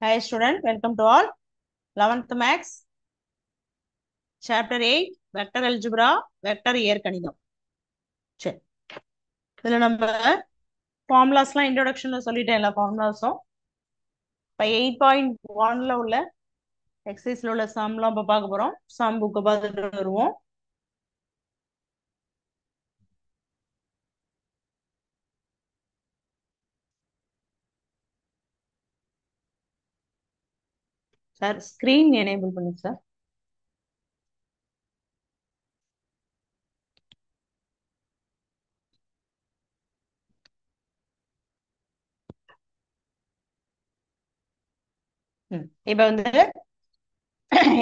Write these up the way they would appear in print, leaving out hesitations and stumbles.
Hi student, welcome to all. 11th Max, Chapter 8, Vector Algebra, Vector இயற்கணிதம். சரி, இதுல நம்ம ஃபார்முலாஸ்லாம் இன்ட்ரோடக்ஷன்ல சொல்லிட்டேன் எல்லா ஃபார்முலாஸும். இப்போ 8.1ல உள்ள எக்ஸசைஸ்ல உள்ள சம்லாம் இப்போ பார்க்க போறோம். சம் புக்கை பார்த்துட்டு வருவோம். சார் ஸ்கிரீன் எனேபிள் பண்ணுங்க சார். இப்போ வந்து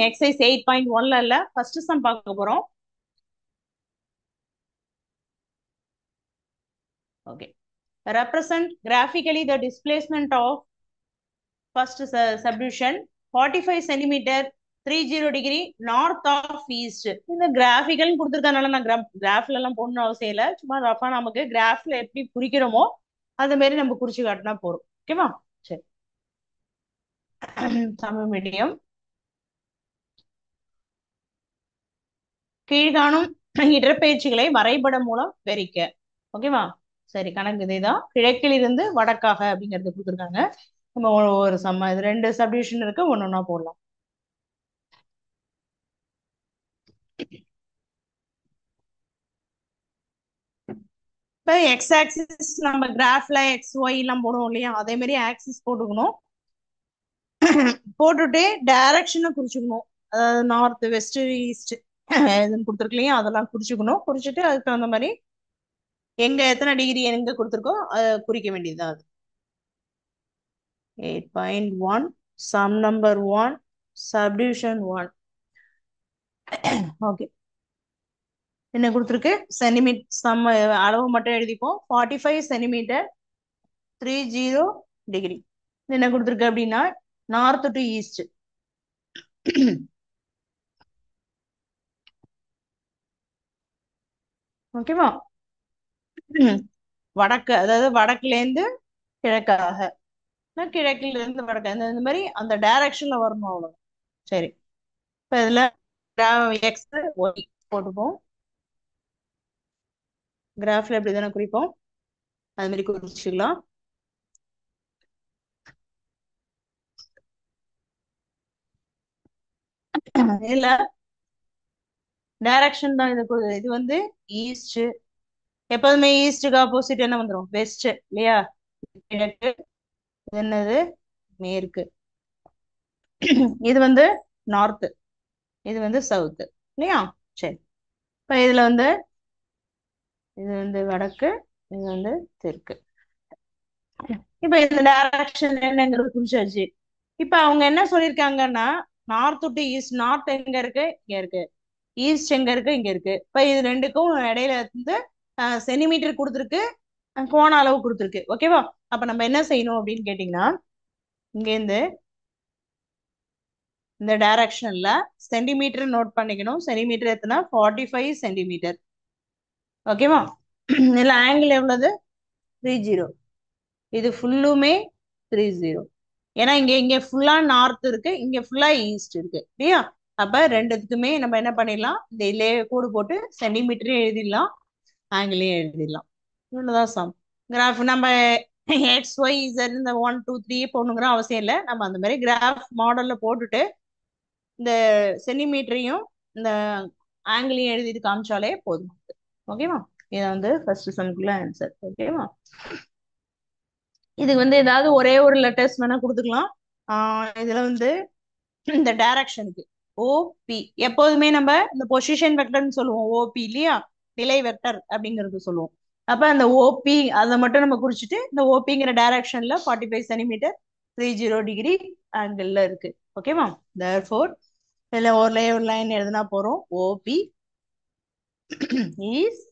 எக்ஸசைஸ் 8.1ல இல்ல ஃபர்ஸ்ட் சம் பார்க்க போறோம். Okay, represent graphically the displacement of first subdivision 45 centimeter 30 degree north of east. இந்த கிராஃபிக்கல் கொடுத்துருக்கனால நான் கிராஃப்ல எல்லாம் போடணும் அவசியம் இல்லை. சும்மா ரஃபா நமக்கு கிராஃப்ல எப்படி குறிக்கிறோமோ அது மாதிரி நம்ம குறிச்சு காட்டினா போறோம். ஓகேவா? சரி, தமிழ் மீடியம். கீழ்காணும் இடப்பெயர்ச்சிகளை வரைபடம் மூலம் விவரிக்க. ஓகேவா? சரி, கணக்கு இதேதான். கிழக்கில் இருந்து வடக்காக அப்படிங்கறது கொடுத்துருக்காங்க. நம்ம ஒரு சம்ம இது 2 சப்டிவிஷன் இருக்கு, ஒன்னொன்னா போடலாம். இப்போ எக்ஸ் ஆக்சிஸ் நம்ம கிராஃப்ல எக்ஸ் ஒய் எல்லாம் போடுவோம் இல்லையா, அதே மாதிரி ஆக்சிஸ் போட்டுக்கணும். போட்டுட்டு டைரக்ஷனை குறிச்சுக்கணும். அதாவது நார்த் வெஸ்ட் ஈஸ்ட் எதுன்னு கொடுத்துருக்கு இல்லையா, அதெல்லாம் குறிச்சுக்கணும். குறிச்சுட்டு அதுக்கு தகுந்த மாதிரி எங்க எத்தனை டிகிரி எங்க கொடுத்துருக்கோ அதை குறிக்க வேண்டியதுதான். அது 8.1 சம் நம்பர் 1 சப்டிவிஷன் 1. ஓகே, என்ன கொடுத்துருக்கு? சென்டிமீட்டர் சம் அளவு மட்டும் எழுதிப்போம். 45 சென்டிமீட்டர் 30 டிகிரி. என்ன கொடுத்துருக்கு அப்படின்னா நார்த் டு ஈஸ்ட். ஓகேவா? வடக்கு, அதாவது வடக்குல இருந்து கிழக்காக, கிழக்குல இருந்து வடக்கு, இந்த மாதிரி அந்த டைரக்ஷன்ல வரணும், அவ்வளவு. சரி, இப்ப இதுல எக்ஸ் ஒய் போட்டுப்போம். கிராஃப்ல எப்படி தானே குறிப்போம், அது மாதிரி குறிச்சுக்கலாம். இதுல டைரக்ஷன் தான் இது வந்து ஈஸ்ட். எப்போதுமே ஈஸ்டுக்கு ஆப்போசிட் என்ன வந்துடும்? வெஸ்ட் இல்லையா? கிழக்கு. இது என்னது? மேற்கு. இது வந்து நார்த், இது வந்து சவுத் இல்லையா? சரி, இப்ப இதுல வந்து இது வந்து வடக்கு, இது வந்து தெற்கு. இப்ப இந்த டைரக்ஷன் என்னங்கிறது குறிச்சாச்சு. இப்ப அவங்க என்ன சொல்லியிருக்காங்கன்னா நார்த் டு ஈஸ்ட். நார்த் எங்க இருக்கு? இங்க இருக்கு. ஈஸ்ட் எங்க இருக்கு? இங்க இருக்கு. இப்ப இது ரெண்டுக்கும் இடையில வந்து சென்டிமீட்டர் கொடுத்துருக்கு, கோண அளவு கொடுத்துருக்கு. ஓகேவா? அப்ப நம்ம என்ன செய்யணும் அப்படின்னு கேட்டீங்கன்னா, இங்க இருந்து இந்த டைரக்ஷன்ல சென்டிமீட்டர் நோட் பண்ணிக்கணும். சென்டிமீட்டர் எத்தனை? 45 சென்டிமீட்டர். ஓகேவா? இதுல ஆங்கிள் எவ்வளவு? 30. இது ஃபுல்லுமே 30. ஏன்னா இங்க இங்க ஃபுல்லா நார்த் இருக்கு, இங்க ஃபுல்லா ஈஸ்ட் இருக்கு இல்லையா? அப்ப ரெண்டுத்துக்குமே நம்ம என்ன பண்ணிடலாம், இந்த இதுலயே கோடு போட்டு சென்டிமீட்டரையும் எழுதிடலாம், ஆங்கிளையும் எழுதிடலாம். இவ்வளவுதான் சம். கிராஃப் நம்ம எக்ஸ் ஒய் இசட் இந்த 1 2 3 போடணுங்கிற அவசியம் இல்லை. நம்ம அந்த மாதிரி கிராஃப் மாடல்ல போட்டுட்டு இந்த சென்டிமீட்டரையும் இந்த ஆங்கிளையும் எழுதிட்டு காமிச்சாலே போதும். ஓகேவா? இதை வந்து ஃபர்ஸ்ட் சம்க்குள்ள ஆன்சர். ஓகேவா? இதுக்கு வந்து ஏதாவது ஒரே ஒரு லெட்டர்ஸ் வேணா கொடுத்துக்கலாம். இதுல வந்து இந்த டைரக்ஷனுக்கு ஓபி எப்போதுமே நம்ம இந்த பொசிஷன் வெக்டர்னு சொல்லுவோம், ஓபி இல்லையா? நிலை வெக்டர் அப்படிங்கிறது சொல்லுவோம். அப்ப அந்த ஓபி அதை மட்டும் நம்ம குறிச்சிட்டு இந்த ஓபிங்கிற டைரக்ஷன்ல 45 சென்டிமீட்டர் 30 டிகிரி ஆங்கிள் இருக்கு. ஓகேவா? தேர்ஃபோர் இதுல ஒரு லைன் எழுதுனா போறோம். OB is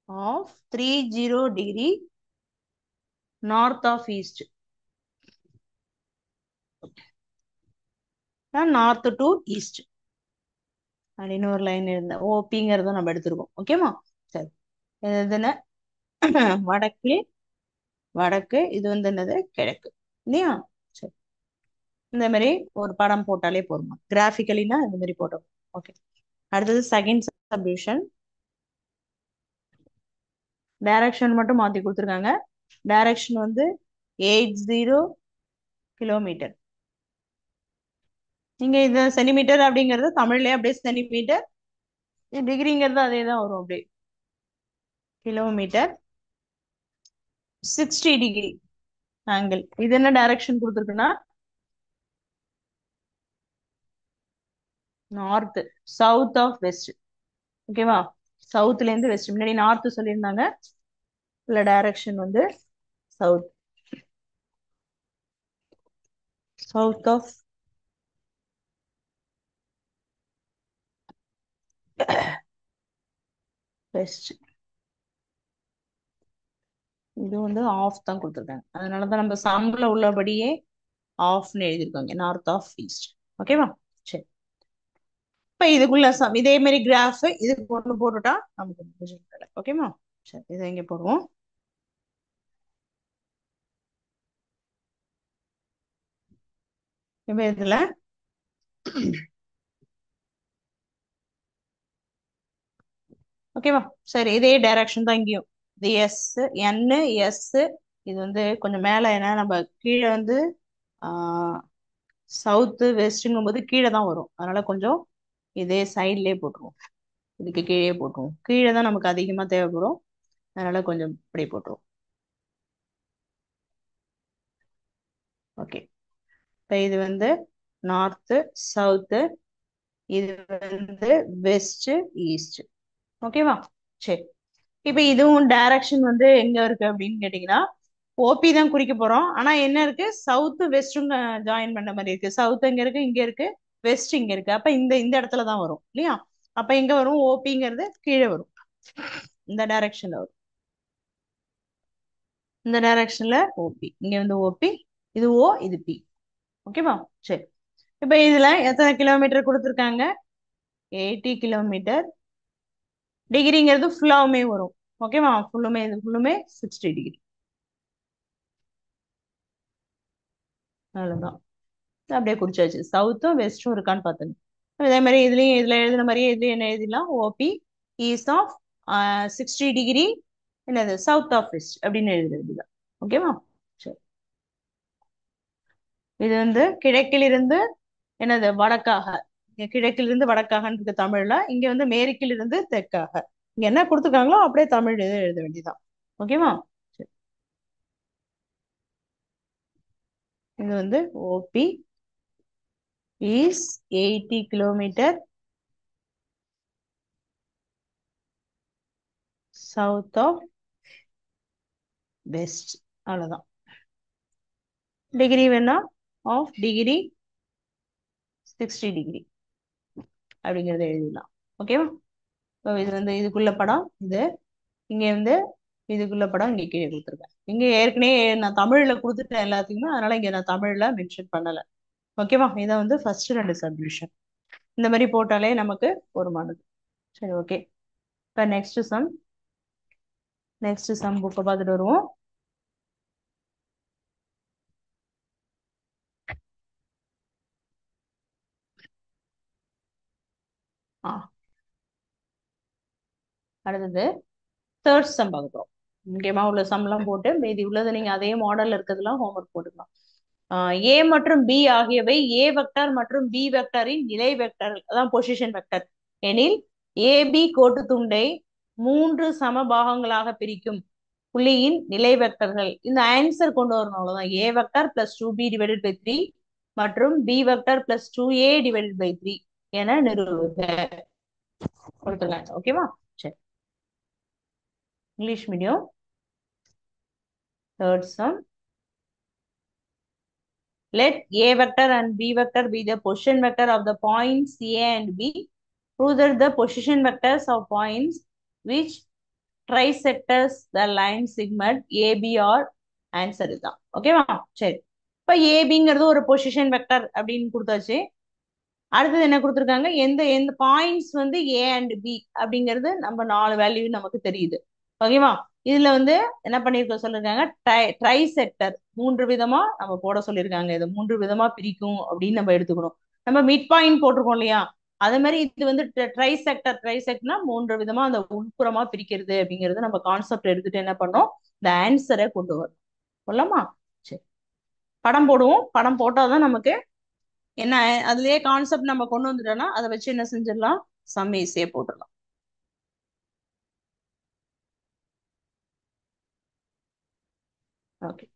of 30 degree north of east. North to east அப்படின்னு ஒரு லைன் இருந்தேன். ஓபிங்கிறத நம்ம எடுத்துருக்கோம். ஓகேவா? சரி, இதுன்னு வடக்கு, வடக்கு. இது வந்து என்னது? கிழக்கு இல்லையா? சரி, இந்த மாதிரி ஒரு படம் போட்டாலே போதுமா, கிராஃபிக்கலினா இந்த மாதிரி போட்டோம். ஓகே. அடுத்தது செகண்ட் சப்டிவிஷன். டைரக்ஷன் மட்டும் மாத்தி கொடுத்துருக்காங்க. டைரக்ஷன் வந்து 80 கிலோமீட்டர். நீங்க இந்த சென்டிமீட்டர் அப்படிங்கறது தமிழ்லயே அப்படியே சென்டிமீட்டர், டிகிரிங்கிறது அதே தான் வரும் அப்படியே. Kilometre 60 degree angle. இது என்ன டைரக்ஷன் கொடுத்துருக்குன்னா நார்த், சவுத் ஆஃப் வெஸ்ட். ஓகேவா? சவுத்ல இருந்து வெஸ்ட். முன்னாடி நார்த் சொல்லியிருந்தாங்க, இல்ல டைரக்ஷன் வந்து சவுத், சவுத் ஆஃப் வெஸ்ட். இது வந்து ஆஃப் தான் கொடுத்துருக்காங்க, அதனாலதான் நம்ம சம்ல உள்ளபடியே ஆஃப்னு எழுதியிருக்காங்க, நார்த் ஆஃப் ஈஸ்ட். ஓகேவா? சரி. இப்ப இதுக்குள்ள சம் இதே மாதிரி கிராஃப் இதுக்கு ஒண்ணு போட்டுட்டா நமக்கு ஓகேவா? சரி, இதை இங்க போடுவோம். இப்ப இதுல ஓகேவா? சரி, இதே டைரக்ஷன் தான் இங்கேயும். இது எஸ், என், எஸ். இது வந்து கொஞ்சம் மேல, ஏன்னா நம்ம கீழே வந்து சவுத்து வெஸ்ட்ங்கும் போது கீழே தான் வரும், அதனால கொஞ்சம் இதே சைட்லயே போட்டுருவோம். இதுக்கு கீழே போட்டுருவோம், கீழே தான் நமக்கு அதிகமா தேவைப்படும், அதனால கொஞ்சம் இப்படி போட்டுருவோம். ஓகே. இப்போ இது வந்து நார்த்து, சவுத்து, இது வந்து வெஸ்ட், ஈஸ்ட். ஓகேவா? சரி. இப்ப இதுவும் டைரக்ஷன் வந்து எங்க இருக்கு அப்படின்னு கேட்டீங்கன்னா ஓபி தான் குறிக்க போறோம். ஆனா என்ன இருக்கு, சவுத் வெஸ்டும் ஜாயின் பண்ண மாதிரி இருக்கு. சவுத் எங்க இருக்கு, இங்க இருக்கு. வெஸ்ட் இங்க இருக்கு. அப்ப இந்த இந்த இடத்துல தான் வரும் இல்லையா? அப்ப எங்க வரும், ஓபிங்கிறது கீழே வரும், இந்த டைரக்ஷன்ல வரும். இந்த டைரக்ஷன்ல ஓபி, இங்க வந்து ஓபி, இது ஓ, இது பி. ஓகேவா? சரி. இப்ப இதுல எத்தனை கிலோமீட்டர் கொடுத்துருக்காங்க? 80 கிலோமீட்டர். டிகிரிங்கிறது ஃபுல்லாவுமே வரும். ஓகேவா? ஃபுல்லுமே, இது ஃபுல்லுமே 60 டிகிரி. அவ்வளவுதான். அப்படியே குறிச்சாச்சு. சவுத்தும் வெஸ்டும் இருக்கான்னு பாத்துங்க. அதே மாதிரி இதுலயும் இதுல எழுதின மாதிரியே இதுலயும் என்ன எழுதிடலாம், ஓபி ஈஸ்ட் ஆஃப் 60 டிகிரி, என்னது சவுத் ஆஃப் வெஸ்ட் அப்படின்னு எழுதுறதுதான். ஓகேவா? சரி. இது வந்து கிழக்கிலிருந்து என்னது வடக்காக, இங்க கிழக்கிலிருந்து வடக்காக இருக்கு தமிழ்ல, இங்க வந்து மேற்கிலிருந்து தெற்காக. இங்க என்ன கொடுத்துருக்காங்களோ அப்படியே தமிழ் இது எழுத வேண்டியதான். ஓகேவா? சரி. இது வந்து OB is 80 kilometre south of west. அவ்வளவுதான். டிகிரி வேணா ஆஃப் டிகிரி 60 டிகிரி அப்படிங்கறத எழுதிடலாம். ஓகேவா? இப்போ இது வந்து இதுக்குள்ள படம் இது, இங்க வந்து இதுக்குள்ள படம் இங்க கீழே கொடுத்துருக்கேன். இங்க ஏற்கனவே நான் தமிழ்ல கொடுத்துட்டேன் எல்லாத்துக்குமே, அதனால இங்க நான் தமிழ்ல மென்ஷன் பண்ணல. ஓகேவா? இதை வந்து ஃபர்ஸ்ட் 2 சப்டிவிஷன் இந்த மாதிரி போட்டாலே நமக்கு போதுமானது. சரி, ஓகே. இப்போ நெக்ஸ்ட் சம் புக்கை பார்த்துட்டு வருவோம். ஆ, அடுத்தது தேர்ட் சம் பார்க்குறோம். முக்கியமா உள்ள சம்லாம் போட்டு மீதி உள்ளது நீங்க அதே மாடல்ல இருக்கிறதுலாம் ஹோம்ஒர்க் போட்டுக்கலாம். ஏ மற்றும் பி ஆகியவை ஏ வெக்டர் மற்றும் பி வெக்டரின் நிலை வெக்டர், அதான் பொசிஷன் வெக்டர் எனில் ஏபி கோட்டு துண்டை 3 சம பாகங்களாக பிரிக்கும் புள்ளியின் நிலை வெக்டர்கள். இந்த ஆன்சர் கொண்டு வரணும், அவ்வளவுதான். A vector plus 2b divided by 3 மற்றும் B vector plus 2a divided by 3 என நிறுவுக கொடுத்துருக்காங்க. ஓகேவா? சரி. English medium. Third sum. Let A vector and B vector be the position vector of the points A and B. Prove that the position vectors of points which trisectors the line segment AB or answer இதுதான். ஓகேவா? சரி. இப்ப ஏபிங்கிறது ஒரு position vector அப்படின்னு கொடுத்தாச்சு. அடுத்தது என்ன கொடுத்துருக்காங்க, எந்த எந்த பாயிண்ட்ஸ் வந்து ஏ அண்ட் பி அப்படிங்கிறது நம்ம 4 வேல்யூ நமக்கு தெரியுது. ஓகேவா? இதுல வந்து என்ன பண்ணிருக்க சொல்லிருக்காங்க, ட்ரை செக்டர் 3 விதமா நம்ம போட சொல்லியிருக்காங்க. இது 3 விதமா பிரிக்கும் அப்படின்னு நம்ம எடுத்துக்கணும். நம்ம மிட் பாயிண்ட் போட்டிருக்கோம் இல்லையா? அதே மாதிரி இது வந்து ட்ரை செக்டர்னா 3 விதமா அந்த உட்புறமா பிரிக்கிறது அப்படிங்கறது நம்ம கான்செப்ட் எடுத்துட்டு என்ன பண்ணோம், இந்த ஆன்சரை கொண்டு வரும். சொல்லலாமா? சரி, படம் போடுவோம். படம் போட்டாதான் நமக்கு என்ன, அதுலயே கான்செப்ட் நம்ம கொண்டு வந்துட்டோம்னா அதை வச்சு என்ன செஞ்சிடலாம், சம் ஈஸியா போட்டுடலாம். ஓகே,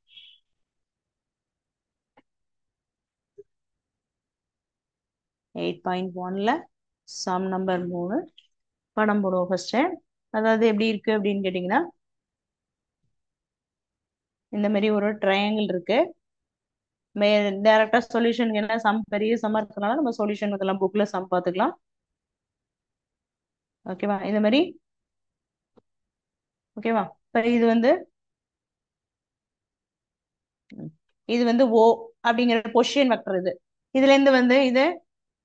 8.1ல சம் நம்பர் 3 படம் போடுவோம் ஃபர்ஸ்ட். அதாவது எப்படி இருக்கு அப்படின்னு கேட்டீங்கன்னா, இந்த மாதிரி ஒரு ட்ரையாங்கிள் இருக்கு. டைரக்டா சொல்யூஷன் என்ன, சம் பெரிய சம்மா இருக்கனால நம்ம சொல்யூஷன் இதெல்லாம் புக்ல சம் பார்த்துக்கலாம். ஓகேவா? இந்த மாதிரி. ஓகேவா? இப்ப இது வந்து ஓ அப்படிங்கிற பொசிஷன் வெக்டர். இதுல இருந்து இது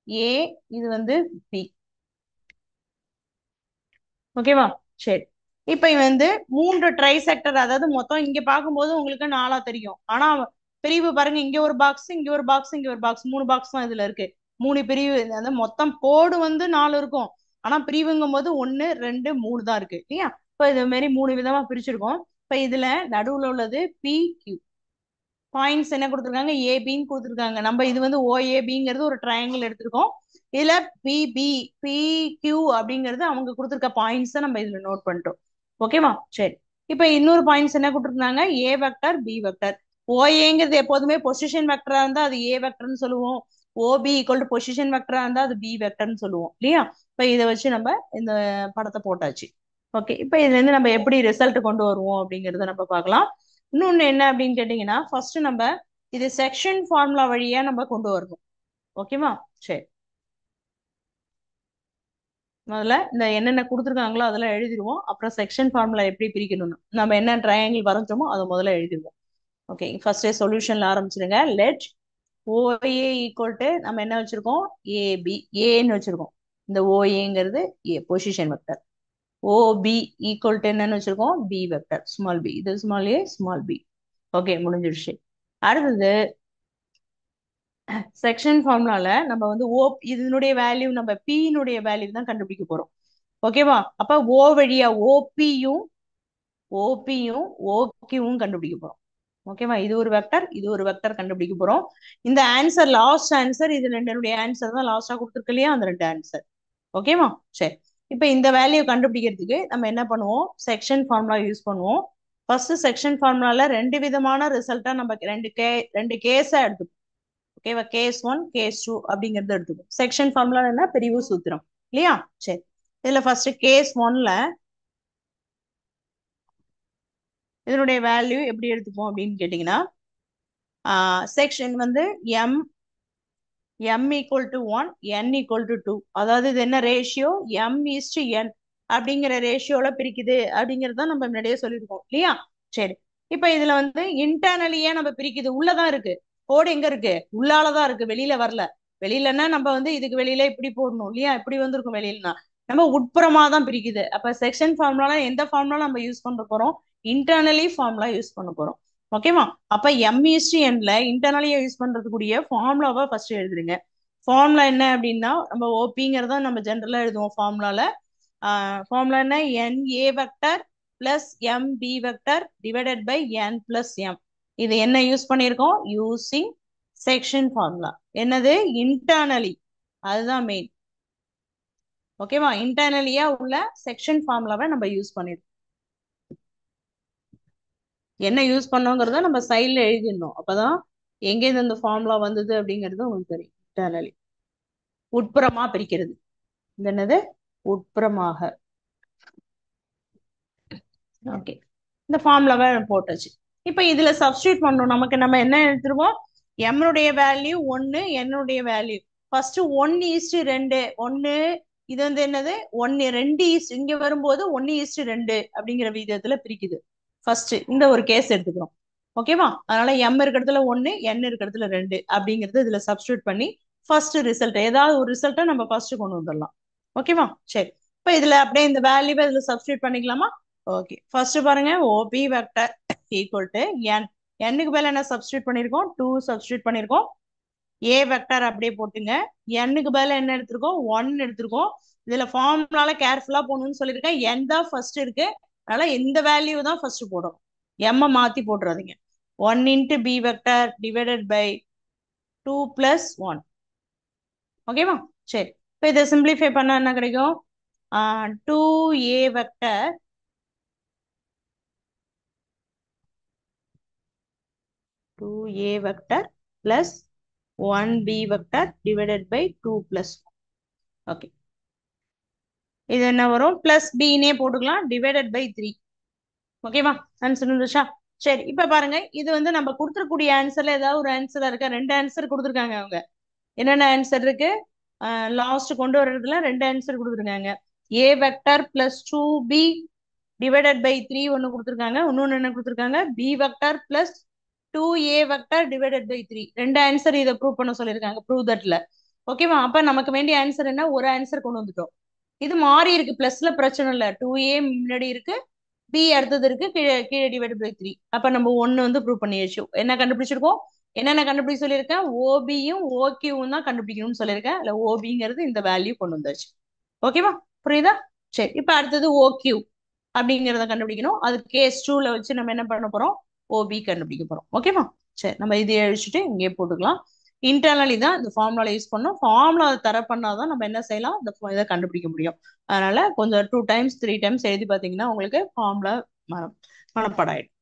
ஏ, இது பி. ஓகேவா? சரி, இப்ப இவன் 3 ட்ரை செக்டர், அதாவது மொத்தம் இங்க பார்க்கும்போது உங்களுக்கு 4 தெரியும். ஆனா பிரிவு பாருங்க, இங்க ஒரு பாக்ஸ், இங்க ஒரு பாக்ஸ், இங்க ஒரு பாக்ஸ், 3 பாக்ஸ் தான் இதுல இருக்கு. 3 பிரிவு, அந்த மொத்தம் கோடு 4 இருக்கும். ஆனா பிரிவுங்கும் போது 1 2 3 தான் இருக்கு இல்லையா? இப்ப இது மாதிரி 3 விதமா பிரிச்சிருக்கோம். இப்ப இதுல நடுவுல உள்ளது பி கியூ. பாயிண்ட்ஸ் என்ன கொடுத்துருக்காங்க, ஏபின்னு கொடுத்துருக்காங்க. நம்ம இது ஓஏபிங்கிறது ஒரு ட்ரையாங்கிள் எடுத்திருக்கோம். இதுல பிபி பி கியூ அப்படிங்கிறது அவங்க கொடுத்துருக்க பாயிண்ட்ஸ் நம்ம இதுல நோட் பண்ணிட்டோம். ஓகேவா? சரி, இப்ப இன்னொரு பாயிண்ட்ஸ் என்ன கொடுத்துருக்காங்க, ஏ வெக்டர் பி வெக்டர். ஓஏங்கிறது எப்போதுமே பொசிஷன் வெக்டரா இருந்தா அது ஏ வெக்டர்னு சொல்லுவோம். ஓபி ஈக்குவல் டு பொசிஷன் வெக்டரா இருந்தா அது பி வெக்டர்னு சொல்லுவோம் இல்லையா? இப்ப இதை வச்சு நம்ம இந்த படத்தை போட்டாச்சு. ஓகே, இப்ப இதுல இருந்து நம்ம எப்படி ரிசல்ட் கொண்டு வருவோம் அப்படிங்கறத நம்ம பார்க்கலாம். இன்னொன்னு என்ன அப்படின்னு கேட்டீங்கன்னா, ஃபர்ஸ்ட் நம்ம இது செக்ஷன் ஃபார்முலா வழியா நம்ம கொண்டு வரணும். ஓகேவா? சரி, முதல்ல இந்த என்னென்ன கொடுத்துருக்காங்களோ அதெல்லாம் எழுதிடுவோம். அப்புறம் செக்ஷன் ஃபார்முலா எப்படி பிரிக்கணும்னு நம்ம என்ன ட்ரையாங்கிள் வரைஞ்சோமோ அதை முதல்ல எழுதிடுவோம். ஓகே, ஃபர்ஸ்டே சொல்யூஷன்ல ஆரம்பிச்சிருங்க. லெட் ஓஏ ஈக்குவல் டு நம்ம என்ன வச்சிருக்கோம், ஏபி ஏன்னு வச்சிருக்கோம். இந்த ஓஏங்கிறது A position vector. OB equal to என்னன்னு வச்சிருக்கோம், பி வெக்டர், ஸ்மால் பி. இது small A small B. Okay, முடிஞ்சிடுச்சு. அடுத்தது செக்ஷன் ஃபார்முலால நம்ம ஓ, இதனுடைய வேல்யூ நம்ம பியினுடைய வேல்யூ தான் கண்டுபிடிக்க போறோம். ஓகேவா? அப்ப ஓ வழியா ஓபியும் ஓக்யூவும் கண்டுபிடிக்க போறோம். ஓகேவா? இது ஒரு வெக்டர், இது ஒரு வெக்டர் கண்டுபிடிக்க போறோம். இந்த ஆன்சர் லாஸ்ட் ஆன்சர், இது ரெண்டுடைய ஆன்சர் தான் லாஸ்டா கொடுத்துருக்கு இல்லையா, அந்த 2 ஆன்சர். ஓகேவா? சரி, இப்ப இந்த வேல்யூ கண்டுபிடிக்கிறதுக்கு நம்ம என்ன பண்ணுவோம், செக்ஷன் ஃபார்முலா யூஸ் பண்ணுவோம். ஃபர்ஸ்ட் செக்ஷன் ஃபார்முலால 2 விதமான ரிசல்ட்டா நம்ம ரெண்டு கேஸா எடுத்துப்போம். ஓகேவா? கேஸ் 1 கேஸ் 2 அப்படிங்கறத எடுத்துக்கும். செக்ஷன் ஃபார்முலா என்ன, பிரிவு சூத்திரம் இல்லையா? சரி, இதுல ஃபர்ஸ்ட் கேஸ் 1ல இதனுடைய வேல்யூ எப்படி எடுத்துப்போம் அப்படின்னு கேட்டீங்கன்னா, section M equal to 1 n equal to 2. அதாவது இது என்ன ரேஷியோ, m:n அப்படிங்கிற ரேஷியோல பிரிக்குது அப்படிங்கறத நம்ம முன்னாடியே சொல்லியிருக்கோம் இல்லையா? சரி, இப்ப இதுல இன்டர்னலியா நம்ம பிரிக்குது, உள்ளதான் இருக்கு. கோடு எங்க இருக்கு, உள்ளாலதான் இருக்கு, வெளியில வரல. வெளியிலன்னா நம்ம இதுக்கு வெளியில இப்படி போடணும் இல்லையா, இப்படி வந்திருக்கும் வெளியிலனா. நம்ம உட்புறமா தான் பிரிக்குது. அப்ப செக்ஷன் ஃபார்முலா எந்த ஃபார்முலா நம்ம யூஸ் பண்ண போறோம், இன்டர்னலி ஃபார்முலா யூஸ் பண்ண போறோம். ஓகேவா? அப்ப m:n இன்டர்னலியா யூஸ் பண்றதுக்குரிய ஃபார்முலாவை ஃபர்ஸ்ட் எழுதுருங்க. ஃபார்முலா என்ன அப்படின்னா, நம்ம ஓபிங்கிறத நம்ம ஜென்ரலா எழுதுவோம் ஃபார்முலால. ஃபார்முலா என்ன, N A vector plus M B vector divided by N plus M. இது என்ன யூஸ் பண்ணியிருக்கோம், யூசிங் செக்ஷன் ஃபார்முலா. என்னது, இன்டர்னலி, அதுதான் மெயின். ஓகேவா? இன்டர்னலியா உள்ள செக்ஷன் ஃபார்முலாவை நம்ம யூஸ் பண்ணிருக்கோம். என்ன யூஸ் பண்ணோங்கிறத நம்ம சைட்ல எழுதிடணும். அப்பதான் எங்கேருந்து இந்த ஃபார்முலா வந்தது அப்படிங்கிறது உங்களுக்கு தெரியும். இன்டர்னலி, உட்புறமா பிரிக்கிறது. இது என்னது, உட்புறமாக. ஓகே, இந்த ஃபார்முலாவை போட்டாச்சு. இப்ப இதுல சப்ஸ்டியூட் பண்ணணும். நமக்கு நம்ம என்ன எடுத்துருவோம், எம்னுடைய வேல்யூ 1, என்னுடைய வேல்யூ ஃபர்ஸ்ட் 1:2. 1 இது என்னது, 1 2 இங்க வரும்போது 1:2 அப்படிங்கிற விதத்துல பிரிக்குது. ஃபர்ஸ்ட் இந்த ஒரு கேஸ் எடுத்துக்கிறோம். ஓகேவா? அதனால எம் இருக்கிறதுல 1, n இருக்கிறதுல 2 அப்படிங்கறது இதுல சப்ஸ்டியூட் பண்ணி ஃபர்ஸ்ட் ரிசல்ட், ஏதாவது ஒரு ரிசல்ட்டை நம்ம ஃபர்ஸ்ட் கொண்டு வந்துடலாம். ஓகேவா? சரி, இப்ப இதுல அப்படியே இந்த வேல்யூவை இதுல சப்ஸ்டியூட் பண்ணிக்கலாமா? ஓகே ஃபர்ஸ்ட் பாருங்க OP vector equal to n. n-க்கு பதிலா என்ன சப்ஸ்டியூட் பண்ணிருக்கோம்? 2 சப்ஸ்டியூட் பண்ணிருக்கோம். ஏ வெக்டர் அப்படியே போட்டுங்க. n-க்கு பதிலா என்ன எடுத்திருக்கோம்? 1 எடுத்திருக்கோம். இதுல ஃபார்முலால கேர்ஃபுல்லா போகணும்னு சொல்லியிருக்கேன். n தான் ஃபர்ஸ்ட் இருக்கு, அதனால இந்த வேல்யூ தான் ஃபர்ஸ்ட் போடணும். m மாத்தி போட்டுறாதீங்க. 1 into B vector divided by 2 plus 1. ஓகேவா? சரி, இப்போ இதை சிம்பிளிஃபை பண்ணா என்ன கிடைக்கும்? 2a vector 2a vector plus 1b vector divided by 2 plus. Okay, இது என்ன வரும்? பிளஸ் பின்னே போட்டுக்கலாம், டிவைடட் பை 3. ஓகேவா? ஆன்சர் வந்துச்சா? சரி, இப்ப பாருங்க, இது வந்து நம்ம கொடுத்துருக்கூடிய ஆன்சர்ல ஏதாவது ஒரு ஆன்சரா இருக்கா? ரெண்டு ஆன்சர் கொடுத்துருக்காங்க அவங்க. என்னென்ன ஆன்சர் இருக்கு? லாஸ்ட் கொண்டு வர்றதுல ரெண்டு ஆன்சர் கொடுத்துருக்காங்க. A vector plus 2b divided by 3 ஒன்னு கொடுத்துருக்காங்க. இன்னொன்னு என்ன கொடுத்துருக்காங்க? B vector plus 2a vector divided by 3. ரெண்டு ஆன்சர் இதை ப்ரூவ் பண்ண சொல்லியிருக்காங்க, ப்ரூவ் தட்ல. ஓகேவா? அப்ப நமக்கு வேண்டிய ஆன்சர் என்ன? ஒரு ஆன்சர் கொண்டு வந்துட்டோம். இது மாறி இருக்கு, பிளஸ்ல பிரச்சனை இல்லை. 2a முன்னாடி இருக்கு, பி அடுத்தது இருக்கு, கீழே கீழே டிவைட் பை 3. அப்ப நம்ம ஒன்னு வந்து ப்ரூவ் பண்ணியாச்சு. என்ன கண்டுபிடிச்சிருக்கோம்? என்னென்ன கண்டுபிடிக்க சொல்லியிருக்கேன்? ஓபியும் ஓகியும் தான் கண்டுபிடிக்கணும்னு சொல்லியிருக்கேன். இல்ல ஓபிங்கிறது இந்த வேல்யூ கொண்டு வந்தாச்சு. ஓகேவா? புரியுதா? சரி, இப்ப அடுத்தது ஓகியூ அப்படிங்கிறத கண்டுபிடிக்கணும். அது கேஸ் 2ல வச்சு நம்ம என்ன பண்ண போறோம்? ஓபி கண்டுபிடிக்க போறோம். ஓகேவா? சரி, நம்ம இதை அழிச்சுட்டு இங்கே போட்டுக்கலாம். இன்டர்னலி தான் இந்த ஃபார்முலா யூஸ் பண்ணோம். ஃபார்முலா தர பண்ணாதான் நம்ம என்ன செய்யலாம்? இந்த இதை கண்டுபிடிக்க முடியும். அதனால கொஞ்சம் 2 டைம்ஸ் 3 டைம்ஸ் எழுதி பார்த்தீங்கன்னா உங்களுக்கு ஃபார்முலா மனப்படாயிடும்.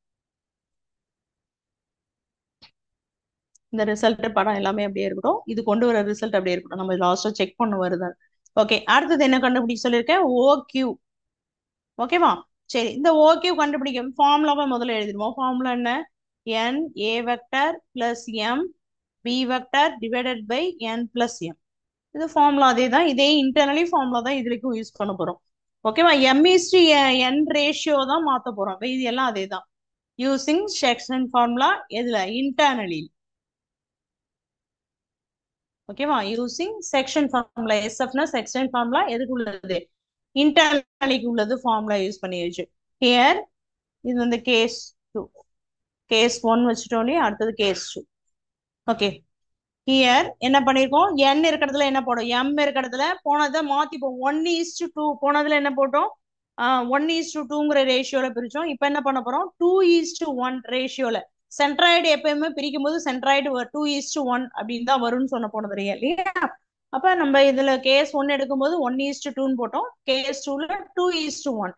இந்த ரிசல்ட் படம் எல்லாமே அப்படியே இருக்கட்டும், இது கொண்டு வர ரிசல்ட் அப்படியே இருக்கட்டும். நம்ம லாஸ்டா செக் பண்ண வருது. ஓகே, அடுத்தது என்ன கண்டுபிடிக்க சொல்லியிருக்கேன்? ஓக்யூ. ஓகேவா? சரி, இந்த ஓக்யூ கண்டுபிடிக்க ஃபார்முலாவை முதல்ல எழுதிடுவோம். ஃபார்முலா என்ன? N A vector plus M B vector divided by N plus M. இது ஃபார்முலா அதே தான், இதே இன்டர்னலி ஃபார்முலா தான் இதுக்கும் யூஸ் பண்ண போறோம். ஓகேவா? எம்இஸ்டி என் ரேஷியோ தான் மாத்த போறோம். இது எல்லாம் அதே தான். யூசிங் செக்ஷன் ஃபார்முலா எதுல? இன்டர்னலி. ஓகேவா? Using section formula. எஸ்எஃப்னா செக்ஷன் ஃபார்முலா எதுக்கு உள்ளது? இன்டர்னலிக்கு உள்ளது ஃபார்முலா யூஸ் பண்ணியாச்சு. ஹியர் இது வந்து கேஸ் 2. கேஸ் 1 வச்சுட்டோம் இல்லையா? அடுத்தது கேஸ் 2. ஓகே, ஹியர் என்ன பண்ணிருக்கோம்? n இருக்கிறதுல என்ன போடும்? m இருக்கிறதுல போனதை மாத்திப்போம். 1:2 போனதுல என்ன போட்டோம்? 1:2ங்கிற ரேஷியோல பிரிச்சோம். இப்ப என்ன பண்ண போறோம்? 2:1 ரேஷியோல. சென்ட்ராய்டு எப்பயுமே பிரிக்கும் போது சென்ட்ராய்டு 2:1 அப்படின்னு தான் வரும்னு சொன்ன போனது இல்லையா? அப்ப நம்ம இதுல கேஸ் 1 எடுக்கும்போது 1:2ன்னு போட்டோம். கேஸ் 2ல 2:1.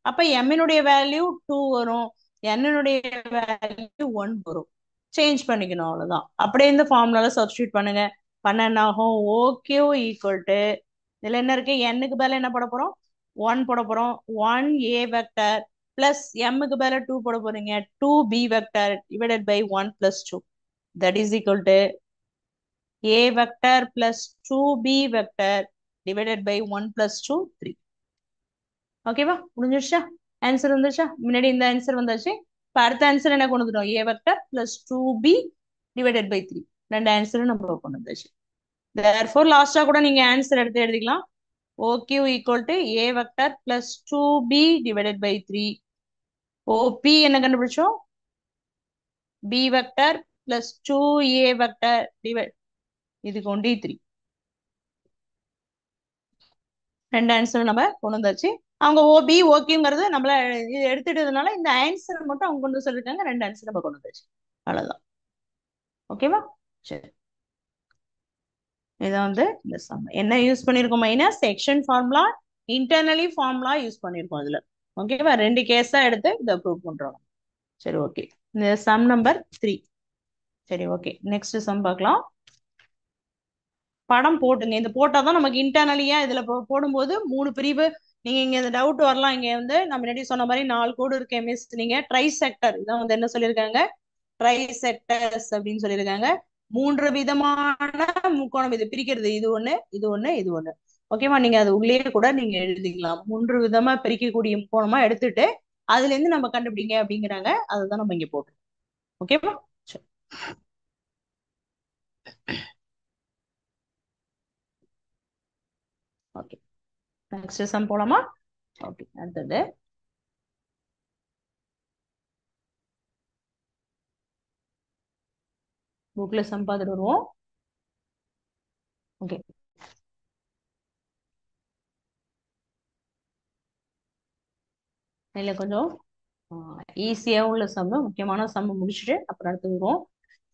அப்ப m-னுடைய வேல்யூ 2 வரும், n-னுடைய வேல்யூ 1 வரும். சேஞ்ச் பண்ணிக்கணும், அவ்வளவுதான். அப்படியே இந்த ஃபார்முலால சப்ஸ்டியூட் பண்ணுங்க. பண்ண என்ன ஆகும்? ஓகே ஈக்குவல் டு, இதுல என்ன இருக்கு? n-க்கு பதிலா என்ன போட போறோம்? 1 போட போறோம். 1a வெக்டர் பிளஸ் m-க்கு பதிலா 2 போட போறீங்க. 2b vector divided by 1 plus 2. That is equal to a vector plus 2b vector divided by 1 plus 2 3. ஓகேவா? முடிஞ்சிருச்சா? ஆன்சர் வந்துருச்சா? முன்னாடி இந்த ஆன்சர் வந்தாச்சு. இப்ப அடுத்த ஆன்சர் என்ன கொண்டு வந்துடும்? a vector plus 2b divided by 3. ரெண்டு ஆன்சரும் நம்ம கொண்டு வந்தாச்சு. therefore லாஸ்டா கூட நீங்க ஆன்சர் எடுத்து எழுதிக்கலாம். OQ equal to a vector plus 2b divided by 3. OP என்ன கண்டுபிடிச்சோம்? b vector plus 2a vector divide இதுக்கு ஒண்டி 3. ரெண்டு ஆன்சர் நம்ம கொண்டு வந்தாச்சு. அவங்க ஓபி ஓகேங்கிறது நம்மள இது எடுத்துட்டதுனால இந்த ஆன்சர் மட்டும் அவங்க கொண்டு சொல்லிருக்காங்க. ரெண்டு ஆன்சர் நம்ம கொண்டு வந்தாச்சு, அவ்வளவுதான். ஓகேவா? சரி, இதை வந்து இந்த சம் என்ன யூஸ் பண்ணிருக்கோம்? Minus section formula, internally formula use பண்ணிருக்கோம் அதுல. ஓகேவா? ரெண்டு கேஸா எடுத்து இதை ப்ரூவ் பண்றோம். சரி, ஓகே. இந்த சம் நம்பர் 3. சரி, ஓகே, நெக்ஸ்ட் சம் பார்க்கலாம். படம் போட்டுங்க. இந்த போட்டாதான் நமக்கு இன்டர்னலியா இதுல போடும்போது 3 பிரிவு. நீங்க இங்க இந்த டவுட் வரலாம். இங்க வந்து நம்ம முன்னாடி சொன்ன மாதிரி 4 கோடு இருக்கு எம்எஸ். நீங்க ட்ரை செக்டர் இதான் வந்து என்ன சொல்லியிருக்காங்க? ட்ரை செக்டர்ஸ் அப்படின்னு சொல்லியிருக்காங்க. 3 விதமான முக்கோணம் இது பிரிக்கிறது. இது ஒண்ணு, இது ஒண்ணு, இது ஒண்ணு. ஓகேவா? நீங்க அது உள்ளே கூட நீங்க எழுதிக்கலாம். 3 விதமா பிரிக்கக்கூடிய முக்கோணமா எடுத்துட்டு அதுல இருந்து நம்ம கண்டுபிடிங்க அப்படிங்கிறாங்க. அதுதான் நம்ம இங்க போட்டோம். ஓகேவா? சரி, ஓகே, நெக்ஸ்ட் சம் போலாமா? ஓகே, அடுத்தது புக்ல சம் பார்த்துட்டு வருவோம். ஓகே, இதுல கொஞ்சம் ஈஸியா உள்ள சம், முக்கியமான சம் முடிச்சுட்டு அப்புறம் அடுத்து வருவோம்.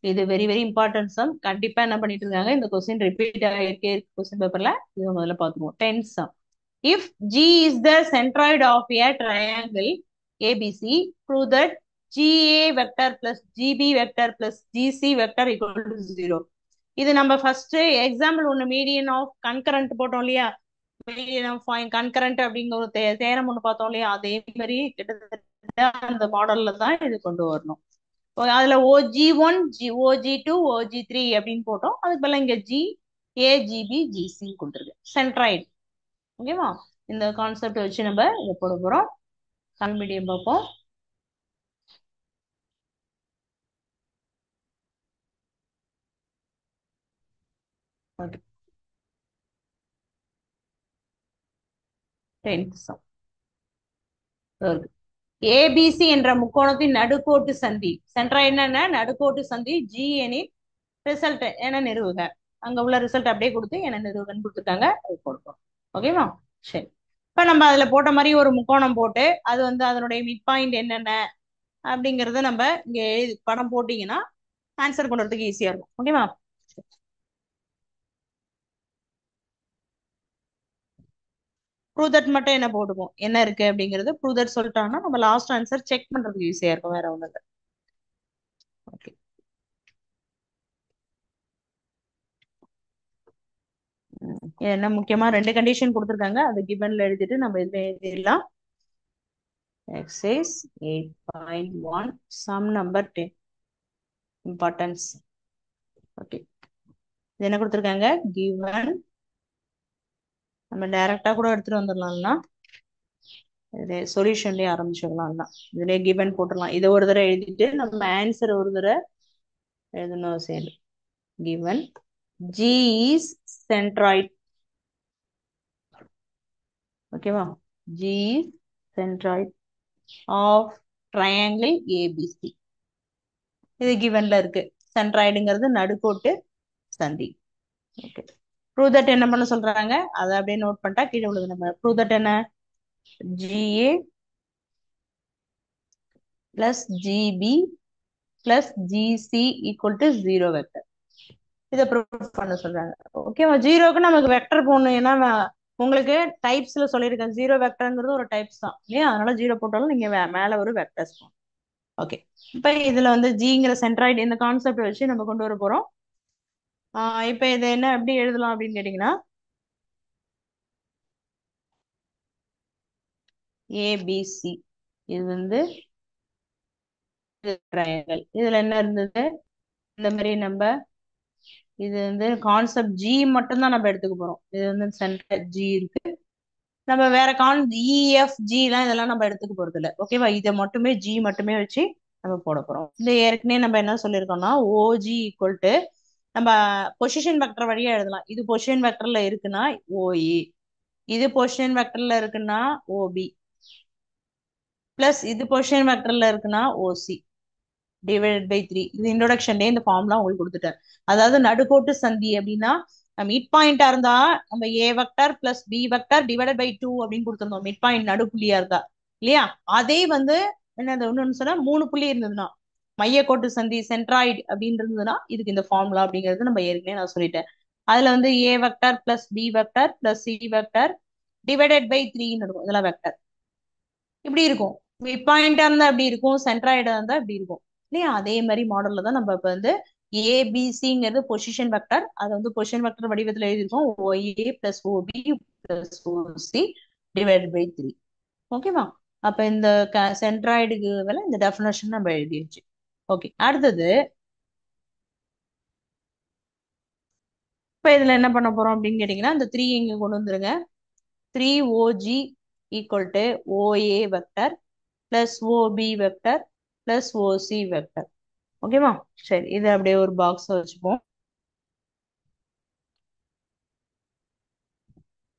இது வெரி வெரி இம்பார்ட்டன்ட் சம். கண்டிப்பா என்ன பண்ணிட்டு இருக்காங்க, இந்த கொஸ்டின் ரிப்பீட் ஆகிருக்கே கொஸ்டின் பேப்பர்ல. இது முதல்ல பார்த்துருவோம். 10th sum. If G is the centroid of a triangle ABC, prove that GA vector plus GB vector plus GC vector equal to 0. இது நம்ம ஃபர்ஸ்ட் எக்ஸாம்பிள் ஒன்று மீடியன் ஆஃப் கன்கரண்ட் போட்டோம் இல்லையா? Median of concurrent அப்படிங்கிற ஒரு theorem ஒன்று பார்த்தோம் இல்லையா? அதே மாதிரி கிட்டத்தட்ட அந்த மாடல்ல தான் இது கொண்டு வரணும். அதுல OG1 OG2 OG3 அப்படின்னு போட்டோம். அதுக்கு பதிலா இங்க G AGB GC கொடுத்துருக்கு, சென்ட்ராய்டு. ஓகேவா? இந்த கான்செப்ட் வச்சு நம்ம இதை போட போறோம். தமிழ் மீடியம் பார்ப்போம். Okay, 10th sum. ஏபிசி என்ற முக்கோணத்தின் நடுக்கோட்டு சந்தி, சென்ட்ராய்டு என்ன, நடுக்கோட்டு சந்தி ஜி எனில் ரிசல்ட் என நிறுவுக. அங்க உள்ள ரிசல்ட் அப்படியே கொடுத்து என்ன நிறுவுகன்னு கொடுத்துருக்காங்க, அது கொடுப்போம். ஓகேவா? சரி, இப்ப நம்ம அதுல போட்ட மாதிரி ஒரு முக்கோணம் போட்டு அது வந்து அதனுடைய மிட் பாயிண்ட் என்னென்ன அப்படிங்கறத நம்ம இங்க படம் போட்டீங்கன்னா ஆன்சர் பண்றதுக்கு ஈஸியா இருக்கும். ஓகேவா? ப்ரூவ் தட் மட்டும் என்ன போட்டுப்போம், என்ன இருக்கு அப்படிங்கிறது ப்ரூவ் தட் சொல்லிட்டாங்கன்னா நம்ம லாஸ்ட் ஆன்சர் செக் பண்றதுக்கு ஈஸியா இருக்கும், வேற ஒண்ணு இல்லை. ஓகே, என்ன முக்கியமா ரெண்டு கண்டிஷன் கொடுத்துருக்காங்க, அது கிவன்ல எழுதிட்டு நம்ம இதுல எழுதிடலாம். Exercise 8.1 sum number 10 importance. Okay, இது என்ன கொடுத்துருக்காங்க, கிவன். நம்ம டைரக்டா கூட எடுத்துட்டு வந்துடலாம்னா இது சொல்யூஷன்லயே ஆரம்பிச்சிடலாம்னா இதுலயே கிவன் போட்டுடலாம். இதை ஒரு தடவை எழுதிட்டு நம்ம ஆன்சர் ஒரு தடவை எழுதணும். சரி, கிவன் G is centroid. ஓகேவா? G is centroid of triangle ABC. இது கிவன்ல இருக்கு. சென்ட்ராய்டுங்கிறது நடுக்கோட்டு சந்தி. ஓகே, ப்ரூவ் தட் என்ன பண்ண சொல்றாங்க, அதை அப்படியே நோட் பண்ணிட்டா கீழே உள்ளது. நம்ம ப்ரூவ் தட் என்ன, GA plus GB plus GC equal to 0 vector. இதை ப்ரூவ் பண்ண சொல்றாங்க. ஓகேவா? ஜீரோக்கு நமக்கு வெக்டர் போடணும். ஏன்னா உங்களுக்கு டைப்ஸ்ல சொல்லியிருக்கேன், ஜீரோ வெக்டர்ங்கிறது ஒரு டைப்ஸ் தான் இல்லையா? அதனால ஜீரோ போட்டாலும் நீங்க மேல ஒரு வெக்டர்ஸ் போகணும். ஓகே, இப்ப இதுல வந்து ஜிங்கிற சென்ட்ராய்டு இந்த கான்செப்ட் வச்சு நம்ம கொண்டு வர போறோம். இப்ப இதை என்ன எப்படி எழுதலாம் அப்படின்னு கேட்டீங்கன்னா, ஏபிசி இது வந்து ட்ரையாங்கல். இதுல என்ன இருந்தது, இந்த மாதிரி நம்ம இது வந்து கான்செப்ட் ஜி மட்டும் தான் நம்ம எடுத்துக்க போறோம். இது வந்து சென்டர் ஜி இருக்கு. நம்ம வேற இஎஃப் ஜி எல்லாம் இதெல்லாம் நம்ம எடுத்துக்க போறது இல்லை. ஓகேவா? இதை மட்டுமே ஜி மட்டுமே வச்சு நம்ம போட போறோம். இந்த ஏற்கனவே நம்ம என்ன சொல்லியிருக்கோம்னா ஓஜி ஈக்குவல் டு நம்ம பொசிஷன் வெக்டர் வழியா எழுதலாம். இது பொசிஷன் வெக்டர்ல இருக்குன்னா ஓஇ, இது பொசிஷன் வெக்டர்ல இருக்குன்னா ஓபி, பிளஸ் இது பொசிஷன் வெக்டர்ல இருக்குன்னா ஓசி டிவைடட் பை 3. இது இன்ட்ரோடக்ஷன்லயே இந்த ஃபார்ம்லாம் உங்களுக்கு கொடுத்துட்டேன். அதாவது நடுக்கோட்டு சந்தி அப்படின்னா மிட் பாயிண்டா இருந்தா நம்ம A vector plus B vector divided by 2 அப்படின்னு கொடுத்துருந்தோம். மிட் பாயிண்ட் நடுப்புள்ளியா இருந்தா இல்லையா? அதே வந்து என்னது ஒண்ணு சொன்னா 3 புள்ளி இருந்ததுன்னா மையக்கோட்டு சந்தி சென்ட்ராய்டு அப்படின்னு இருந்ததுன்னா இதுக்கு இந்த ஃபார்முலா அப்படிங்கிறது நம்ம ஏற்கனவே நான் சொல்லிட்டேன். அதுல வந்து A vector plus B vector plus C vector divided by 3 இருக்கும். இதெல்லாம் வெக்டர் இப்படி இருக்கும். மிட் பாயிண்டா இருந்தா அப்படி இருக்கும், சென்ட்ராய்டா இருந்தா இப்படி இருக்கும் இல்லையா? அதே மாதிரி மாடல்ல தான் நம்ம இப்ப வந்து ஏபிசிங்கிறது பொசிஷன் வெக்டர், அதை வந்து பொசிஷன் வெக்டர் வடிவத்துல எழுதியிருக்கோம். OA plus OB plus OC divided by 3. ஓகேவா? அப்ப இந்த சென்ட்ராய்டுக்கு வேலை இந்த டெஃபினேஷன் நம்ம எழுதிடுச்சு. ஓகே, அடுத்தது இப்ப இதுல என்ன பண்ண போறோம் அப்படின்னு கேட்டீங்கன்னா, இந்த 3 இங்க கொண்டு வந்துருங்க. 3OG equal to OA vector plus OP vector plus OC vector. ஓகேவா? சரி, இது அப்படியே ஒரு பாக்ஸ் வச்சுப்போம்.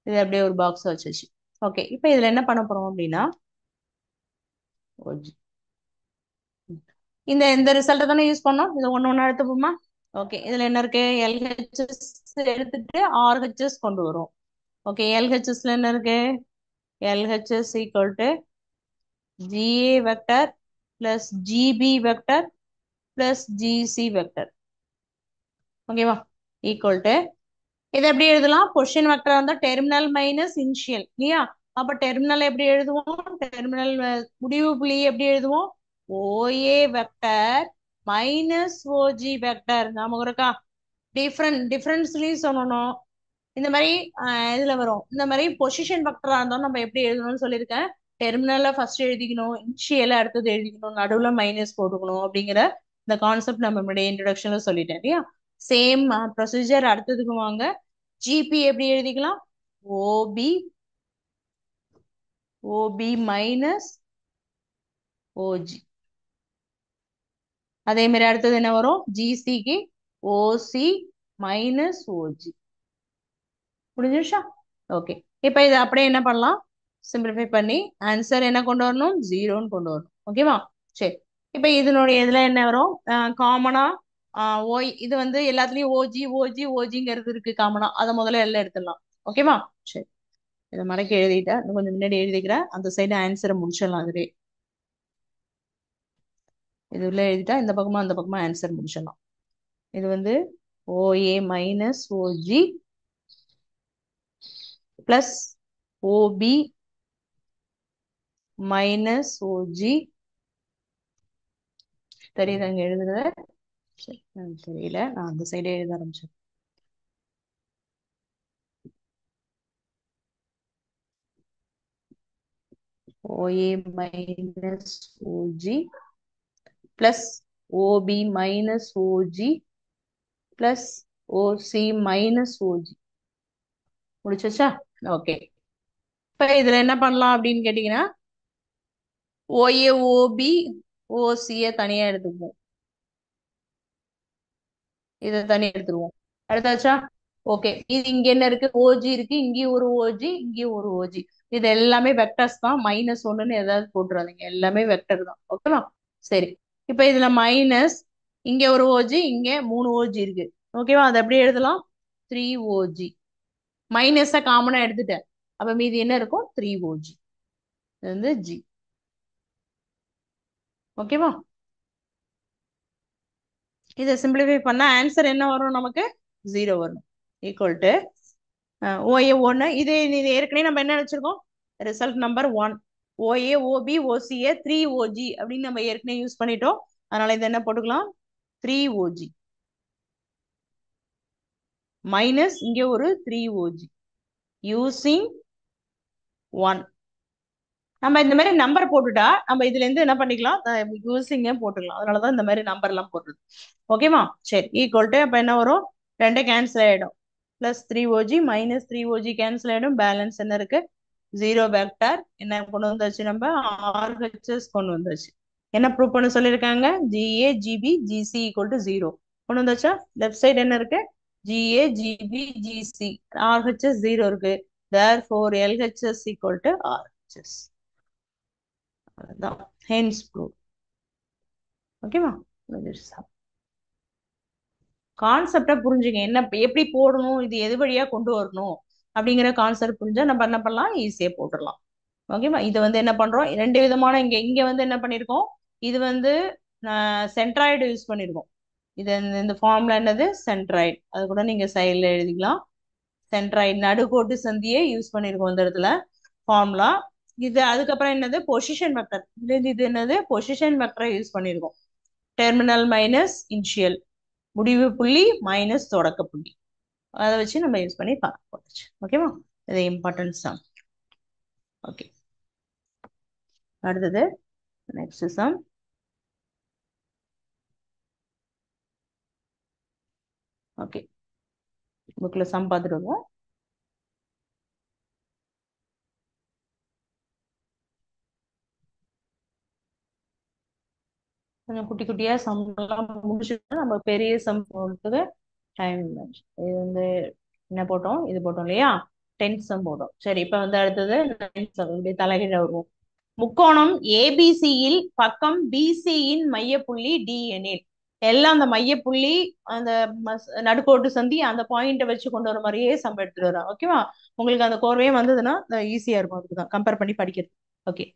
இது அப்படியே ஒரு பாக்ஸ் வச்சுச்சு. ஓகே, இப்ப இதுல என்ன பண்ண போறோம் அப்படின்னா OG இந்த இந்த ரிசல்ட்டை தானே யூஸ் பண்ணோம். இதை ஒண்ணு ஒண்ணு எடுத்துப்போமா? ஓகே, இதுல என்ன இருக்கு? எல்ஹெச்எஸ் எடுத்துட்டு ஆர்ஹெச்எஸ் கொண்டு வரும். ஓகே, எல்ஹெச்எஸ்ல என்ன இருக்கு? LHS equal to GA vector plus GB vector plus GC vector. ஓகேவா? ஈக்குவல் டு இதை எப்படி எழுதலாம்? பொசிஷன் வெக்டர் இருந்தா டெர்மினல் மைனஸ் இனிஷியல் இல்லையா? அப்ப டெர்மினல் எப்படி எழுதுவோம்? டெர்மினல் முடிவு புள்ளி எப்படி எழுதுவோம்? OA vector minus OG vector. நாம இருக்கா? டிஃபரன்ஸ்லயும் சொல்லணும். இந்த மாதிரி இதுல வரும். இந்த மாதிரி பொசிஷன் வெக்டரா இருந்தாலும் நம்ம எப்படி எழுதணும்னு சொல்லியிருக்கேன். டெர்மினல்ல ஃபர்ஸ்ட் எழுதிக்கணும், இனிஷியல அடுத்தது எழுதிக்கணும், நடுவுல மைனஸ் போட்டுக்கணும் அப்படிங்கிற இந்த கான்செப்ட் நம்ம முன்னாடி இன்ட்ரடக்ஷன்ல சொல்லிட்டேன் இல்லையா? சேம் ப்ரொசீஜர் அடுத்ததுக்கு வாங்க. ஜிபி எப்படி எழுதிக்கலாம்? OB OB minus OG. அதே மாதிரி அடுத்தது என்ன வரும்? ஜிசிக்கு ஓசி மைனஸ் ஓஜி. முடிஞ்சிருச்சா? ஓகே, இப்போ இதை அப்படியே என்ன பண்ணலாம்? சிம்பிளிஃபை பண்ணி ஆன்சர் என்ன கொண்டு வரணும்? ஜீரோன்னு கொண்டு வரணும். ஓகேவா? சரி, இப்போ இதனுடைய இதுல என்ன வரும்? காமனா ஓய் இது வந்து எல்லாத்துலயும் ஓஜி ஓஜி ஓஜிங்கிறது இருக்கு காமனா. அதை முதல்ல எல்லாம் எடுத்துடலாம். ஓகேவா? சரி, இதை மடக்கி எழுதிட்டேன். இன்னும் கொஞ்சம் முன்னாடி எழுதிக்கிறேன். அந்த சைடு ஆன்சரை முடிச்சிடலாம். அதுவே இது உள்ள எழுதிட்டா இந்த பக்கமா அந்த பக்கமா ஆன்சர் முடிச்சிடலாம். இது வந்து OA minus OG plus OP minus OG. தெரியுது அங்க எழுதுறது? சரி, தெரியல, நான் அந்த சைடே எழுத ஆரம்பிச்சேன். OA minus OG plus OP minus OG plus ஓசி மைனஸ் ஓஜி. முடிச்சா? ஓகே, இப்ப இதுல என்ன பண்ணலாம் அப்படின்னு கேட்டீங்கன்னா, ஓஏ ஓபி ஓசிய தனியா எடுத்துக்குவோம். இதை தனியா எடுத்துருவோம். அடுத்தாச்சா? ஓகே, இது இங்க என்ன இருக்கு? ஓஜி இருக்கு, இங்கேயும் ஒரு ஓஜி, இங்கேயும் ஒரு ஓஜி. இது எல்லாமே வெக்டர்ஸ் தான். மைனஸ் ஒண்ணுன்னு ஏதாவது போட்டுறாதீங்க, எல்லாமே வெக்டர் தான். ஓகேவா? சரி, இப்ப இதுல மைனஸ் இங்க ஒரு ஓஜி, இங்க 3 ஓஜி இருக்கு. ஓகேவா? அதை எப்படி எழுதலாம்? 3 ஓஜி. மைனஸ காமனா எடுத்துட்டேன். அப்ப மீதி என்ன இருக்கும்? 3 ஓஜி. இது வந்து ஜி. ஓகேவா? இதை சிம்பிளிஃபை பண்ணா ஆன்சர் என்ன வரும்? நமக்கு 0 வரும். ஈக்குவல் டு ஓஏ ஒன்னு. இது ஏற்கனவே நம்ம என்ன வச்சிருக்கோம்? Result number 1. OA OP OCA 3 OG அப்படின்னு நம்ம ஏற்கனவே யூஸ் பண்ணிட்டோம். அதனால இது என்ன போட்டுக்கலாம்? 3 ஓஜி மைனஸ் இங்க ஒரு 3 ஓஜி யூசிங் 1. நம்ம இந்த மாதிரி நம்பர் போட்டுட்டா நம்ம இதுல இருந்து என்ன பண்ணிக்கலாம்? யூசிங்க போட்டுக்கலாம். அதனாலதான் இந்த மாதிரி நம்பர் எல்லாம் போட்டுருது. ஓகேவா? சரி, ஈக்குவல் டு அப்ப என்ன வரும்? 2 கேன்சல் ஆயிடும். Plus 3 OG minus 3 OG cancel ஆயிடும். பேலன்ஸ் என்ன இருக்கு? 0 வெக்டர். என்ன கொண்டு வந்தாச்சு? நம்ம ஆர்ஹெச்எஸ் கொண்டு வந்தாச்சு. என்ன ப்ரூவ் பண்ண சொல்லியிருக்காங்க? GA GB GC equal to 0 கொண்டு வந்தாச்சா? லெஃப்ட் சைடு என்ன இருக்கு? ஜிஏ ஜிபி ஜிசி ஆர்ஹெச்எஸ் 0 இருக்கு. therefore LHS equal to RHS. அதான் ஹென்ஸ் ப்ரூவ். ஓகேவா? கான்செப்டா புரிஞ்சுங்க. என்ன எப்படி போடணும், இது எது வழியா கொண்டு வரணும் அப்படிங்கிற கான்செப்ட் புரிஞ்சா நம்ம என்ன பண்ணலாம்? ஈஸியா போட்டுடலாம். ஓகேவா? இது வந்து என்ன பண்றோம்? 2 விதமான இங்க இங்க வந்து என்ன பண்ணிருக்கோம்? இது வந்து சென்ட்ராய்டு யூஸ் பண்ணிருக்கோம். இது இந்த ஃபார்ம்ல என்னது? சென்ட்ராய்டு. அது கூட நீங்க சைட்ல எழுதிக்கலாம். சென்ட்ராய்டு நடுக்கோட்டு சந்தியை யூஸ் பண்ணிருக்கோம் இந்த இடத்துல ஃபார்முலா. இது அதுக்கப்புறம் என்னது? Position vector. இது என்னது? பொசிஷன் வெக்டரை யூஸ் பண்ணிருக்கோம். டெர்மினல் மைனஸ் இனிஷியல், முடிவு புள்ளி மைனஸ் தொடக்க புள்ளி. அதை வச்சு நம்ம யூஸ் பண்ணி பார்க்க. ஓகேவா? இது இம்பார்ட்டன்ஸ் தான். ஓகே, அடுத்தது நெக்ஸ்ட் சம். ஓகே, புக்ல சம் பார்த்துட்டு வருவோம். கொஞ்சம் குட்டி குட்டியா சம் எல்லாம் முடிச்சுட்டு நம்ம பெரிய சம் போடுறதுக்கு டைம். இது வந்து என்ன போட்டோம்? இது போட்டோம் இல்லையா? 10th சம் போட்டோம். சரி, இப்ப வந்து அடுத்தது 9th சம். இப்படி தலைகீழ வருவோம். முக்கோணம் ஏபிசியில் பக்கம் பிசியின் மையப்புள்ளி டி எனில் எல்லாம் அந்த மையப்புள்ளி அந்த நடுக்கோட்டு சந்தி அந்த பாயிண்ட்டை வச்சு கொண்டு வர மாதிரியே சம் எடுத்துட்டு வரோம். ஓகேவா? உங்களுக்கு அந்த கோர்வையே வந்ததுன்னா ஈஸியா இருக்கும். அதுக்கு தான் கம்பேர் பண்ணி படிக்கிறது. ஓகே.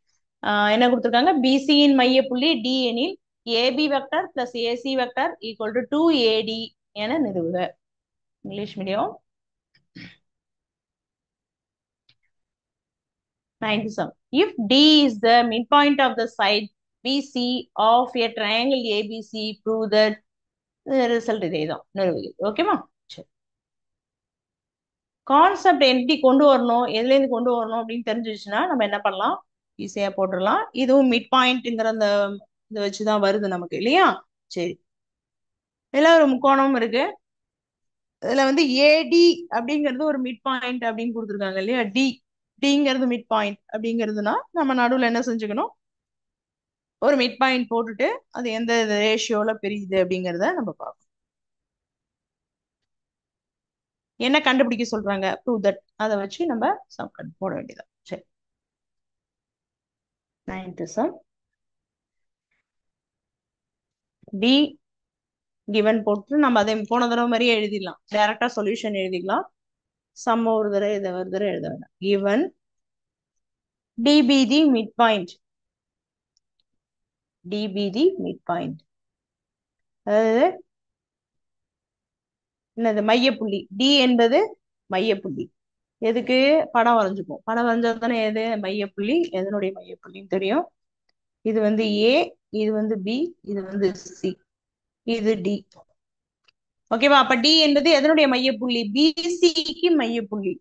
என்ன கொடுத்துருக்காங்க? பிசியின் மையப்புள்ளி டி எனில் AB vector plus AC vector equal to 2AD என நிறுவுக. English medium. 97. If D is the midpoint of the side BC of a triangle ABC, prove that result இதே தான் நிறுவுகிறது. ஓகேவா? சரி. கான்செப்ட் எப்படி கொண்டு வரணும், எதுல இருந்து கொண்டு வரணும் அப்படின்னு தெரிஞ்சிச்சுன்னா நம்ம என்ன பண்ணலாம்? ஈஸியா போட்டுடலாம். இதுவும் மிட் பாயிண்ட்ங்கிற அந்த இதை வச்சுதான் வருது நமக்கு இல்லையா? சரி. இதுல ஒரு முக்கோணம் இருக்கு. இதுல வந்து ஏடி அப்படிங்கிறது ஒரு மிட் பாயிண்ட் அப்படின்னு கொடுத்துருக்காங்க இல்லையா? டிங்கிறது மிட் பாயிண்ட் அப்படிங்கிறதுனா நம்ம நடுவில் என்ன செஞ்சுக்கணும்? ஒரு மிட் பாயிண்ட் போட்டுட்டு அது எந்த ரேஷியோல பிரியுது அப்படிங்கிறத நம்ம பார்க்கணும். என்ன கண்டுபிடிக்க சொல்றாங்க? Prove that. அதை வச்சு நம்ம சம் போட வேண்டியதான். சரி. 9th some. டி கிவன் போட்டு நம்ம அதை போன தடவை மாதிரியே எழுதிடலாம். டைரக்டா சொல்யூஷன் எழுதிக்கலாம். சம் ஒரு தடவை இதை ஒரு தடவை எழுத வேண்டாம். Given D be the midpoint. D be the midpoint அதாவது என்னது? மையப்புள்ளி. டி என்பது மையப்புள்ளி. எதுக்கு? படம் வரைஞ்சுப்போம். படம் வரைஞ்சா தானே எது மையப்புள்ளி, எதனுடைய மையப்புள்ளின்னு தெரியும். இது வந்து ஏ, இது வந்து பி, இது வந்து சி, இது டி. ஓகேவா? அப்ப டி என்பது எதனுடைய மையப்புள்ளி? பிசிக்கு மையப்புள்ளி.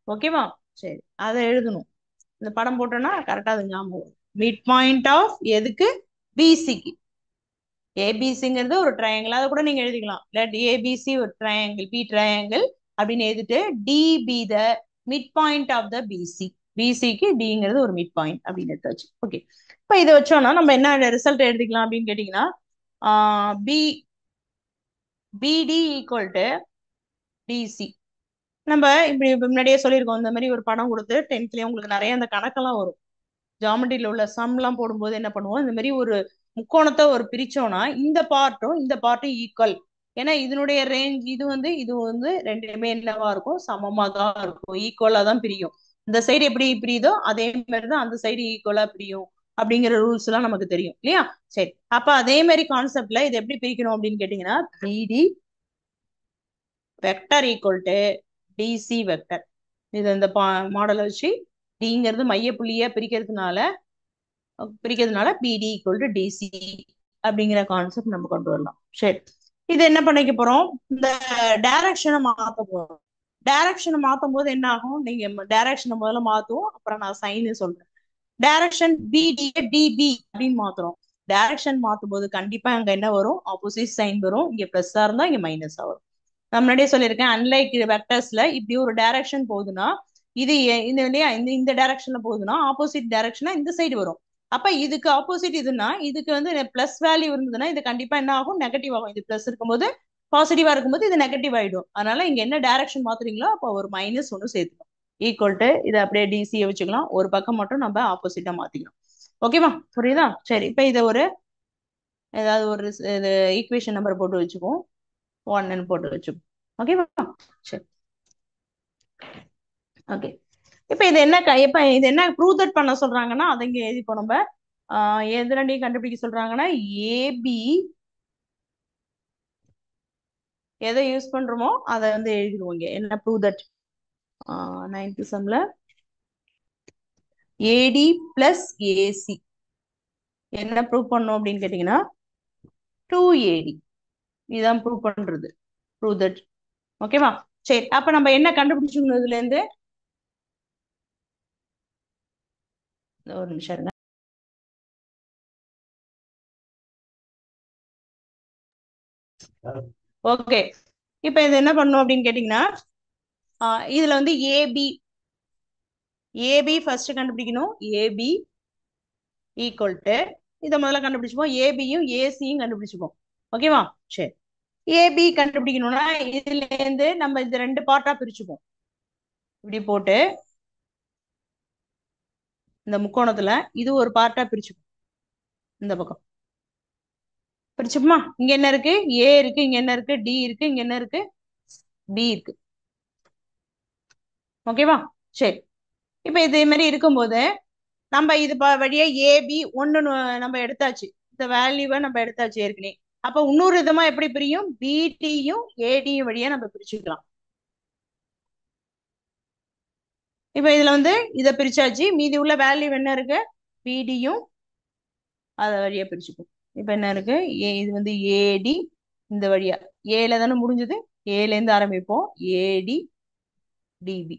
ஓகேவா? சரி, அதை எழுதணும். இந்த படம் போட்டோம்னா கரெக்டா அது ஞாபகம். மிட் பாயிண்ட் ஆஃப் எதுக்கு? பிசிக்கு. ஏபிசிங்கிறது ஒரு ட்ரையாங்கிள். அதை கூட நீங்க எழுதிக்கலாம். லெட் ஏபிசி ஒரு ட்ரையாங்கிள், பி ட்ரையாங்கிள் அப்படின்னு எழுதிட்டு D be the midpoint of the BC. பிசிக்கு டிங்கிறது ஒரு மிட் பாயிண்ட் அப்படின்னு எடுத்தாச்சு. ஓகே. இப்போ இதை வச்சோம்னா நம்ம என்ன ரிசல்ட் எழுதிக்கலாம் அப்படின்னு கேட்டீங்கன்னா பி பிடி ஈக்குவல் டு டிசி. நம்ம இப்படி முன்னாடியே சொல்லியிருக்கோம். இந்த மாதிரி ஒரு படம் கொடுத்து 10th உங்களுக்கு நிறைய அந்த கணக்கெல்லாம் வரும். ஜாமெட்ரியில உள்ள சம் எல்லாம் போடும்போது என்ன பண்ணுவோம்? இந்த மாதிரி ஒரு முக்கோணத்தை ஒரு பிரிச்சோம்னா இந்த பார்ட்டும் ஈக்குவல். ஏன்னா இதனுடைய ரேஞ்ச் இது வந்து ரெண்டுமே என்னவா இருக்கும்? சமமா தான் இருக்கும். ஈக்குவலா தான் பிரியும். இந்த சைடு எப்படி பிரியுதோ அதே மாதிரிதான் அந்த சைடு ஈக்குவலா பிரியும் அப்படிங்கிற ரூல்ஸ் எல்லாம் நமக்கு தெரியும் இல்லையா? சரி. அப்ப அதே மாதிரி கான்செப்ட்ல இது எப்படி பிரிக்கணும் அப்படின்னு கேட்டீங்கன்னா BD vector equal to DC vector. இது இந்த மாடலை வச்சு டிங்கிறது மையப்புள்ளியா பிரிக்கிறதுனால பிடி ஈக்குவல் டு டிசி அப்படிங்கிற கான்செப்ட் நம்ம கொண்டு வரலாம். சரி. இது என்ன பண்ணிக்க போறோம்? இந்த டைரக்ஷனை மாத்த போறோம். டைரக்ஷனை மாத்தும் போது என்ன ஆகும்? நீங்க டைரக்ஷனை முதல்ல மாத்துவோம், அப்புறம் நான் சைன் சொல்றேன். டைரக்ஷன் பிடி டிபி அப்படின்னு மாத்துறோம். டைரக்ஷன் மாத்தும் போது கண்டிப்பா அங்க என்ன வரும்? ஆப்போசிட் சைன் வரும். இங்க பிளஸ்ஸா இருந்தா இங்க மைனஸா வரும். நான் முன்னாடியே சொல்லியிருக்கேன். அன்லைக் வெக்டர்ஸ்ல இப்படி ஒரு டைரக்ஷன் போகுதுன்னா இது இந்த டைரக்ஷன்ல போகுதுன்னா ஆப்போசிட் டைரக்ஷனா இந்த சைடு வரும். அப்ப இதுக்கு ஆப்போசிட் இதுன்னா இதுக்கு வந்து பிளஸ் வேல்யூ இருந்ததுன்னா இது கண்டிப்பா என்ன ஆகும்? நெகட்டிவ் ஆகும். இது பிளஸ் இருக்கும்போது பாசிட்டிவா இருக்கும்போது இது நெகட்டிவ் ஆயிடும். அதனால இங்க என்ன டைரக்ஷன் மாத்துறீங்களோ அப்போ ஒரு மைனஸ் ஒன்று சேர்த்துக்கணும். ஈக்குவல் டு இதை அப்படியே டிசியை வச்சுக்கலாம். ஒரு பக்கம் மட்டும் நம்ம ஆப்போசிட்டா மாத்திக்கலாம். ஓகேவா? புரியுதா? சரி. இப்ப இதை ஏதாவது ஒரு இது ஈக்குவேஷன் நம்பர் போட்டு வச்சுக்குவோம். 1ன்னு போட்டு வச்சுக்குவோம். ஓகேவா? சரி. ஓகே. இப்ப இது என்ன ப்ரூவ் தட் பண்ண சொல்றாங்கன்னா அதை இங்க எழுதிப்போம். நம்ம எது ரெண்டையும் கண்டுபிடிக்க சொல்றாங்கன்னா ஏபி எதை யூஸ் பண்றோமோ அதை வந்து எழுதிடுவோம். இங்க என்ன ப்ரூவ் தட் 9th சம்ல ஏடி பிளஸ் ஏசி என்ன ப்ரூவ் பண்ணோம் அப்படின்னு கேட்டீங்கன்னா 2AD. இதுதான் ப்ரூவ் பண்றது. Prove that. ஓகேவா? சரி. அப்ப நம்ம என்ன கண்டுபிடிச்சோம் இதுல இருந்து? ஒரு நிமிஷம் இருங்க. ஓகே. இப்ப இது என்ன பண்ணும் அப்படின்னு கேட்டீங்கன்னா இதுல வந்து ஏபி ஃபர்ஸ்ட் கண்டுபிடிக்கணும். ஏபி ஈக்குவல் டு இதை முதல்ல கண்டுபிடிச்சுப்போம். ஏபியும் ஏசியும் கண்டுபிடிச்சுப்போம். ஓகேவா? சரி. ஏபி கண்டுபிடிக்கணும்னா இதுல இருந்து நம்ம இந்த ரெண்டு பார்ட்டா பிரிச்சுப்போம். இப்படி போட்டு இந்த முக்கோணத்துல இது ஒரு பார்ட்டா பிரிச்சுப்போம். இந்த பக்கம் பிரிச்சுப்போமா? இங்க என்ன இருக்கு? ஏ இருக்கு, இங்க என்ன இருக்கு? டி இருக்கு, இங்க என்ன இருக்கு? பி இருக்கு. ஓகேவா? சரி. இப்ப இதே மாதிரி இருக்கும்போது நம்ம இது வழியா ஏபி ஒன்னு நம்ம எடுத்தாச்சு. இந்த வேல்யூவை நம்ம எடுத்தாச்சு ஏற்கனவே. அப்ப இன்னொரு விதமா எப்படி பிரியும்? பிடியும் ஏடியும் வழியா நம்ம பிரிச்சுக்கலாம். இப்ப இதுல வந்து இதை பிரிச்சாச்சு. மீதி உள்ள வேல்யூ என்ன இருக்கு? பிடியும் அத வழியா பிரிச்சுக்கும். இப்ப என்ன இருக்கு? இது வந்து ஏடி இந்த வழியா ஏல தானே முடிஞ்சது. ஏல இருந்து ஆரம்பிப்போம். ஏடி டிபி.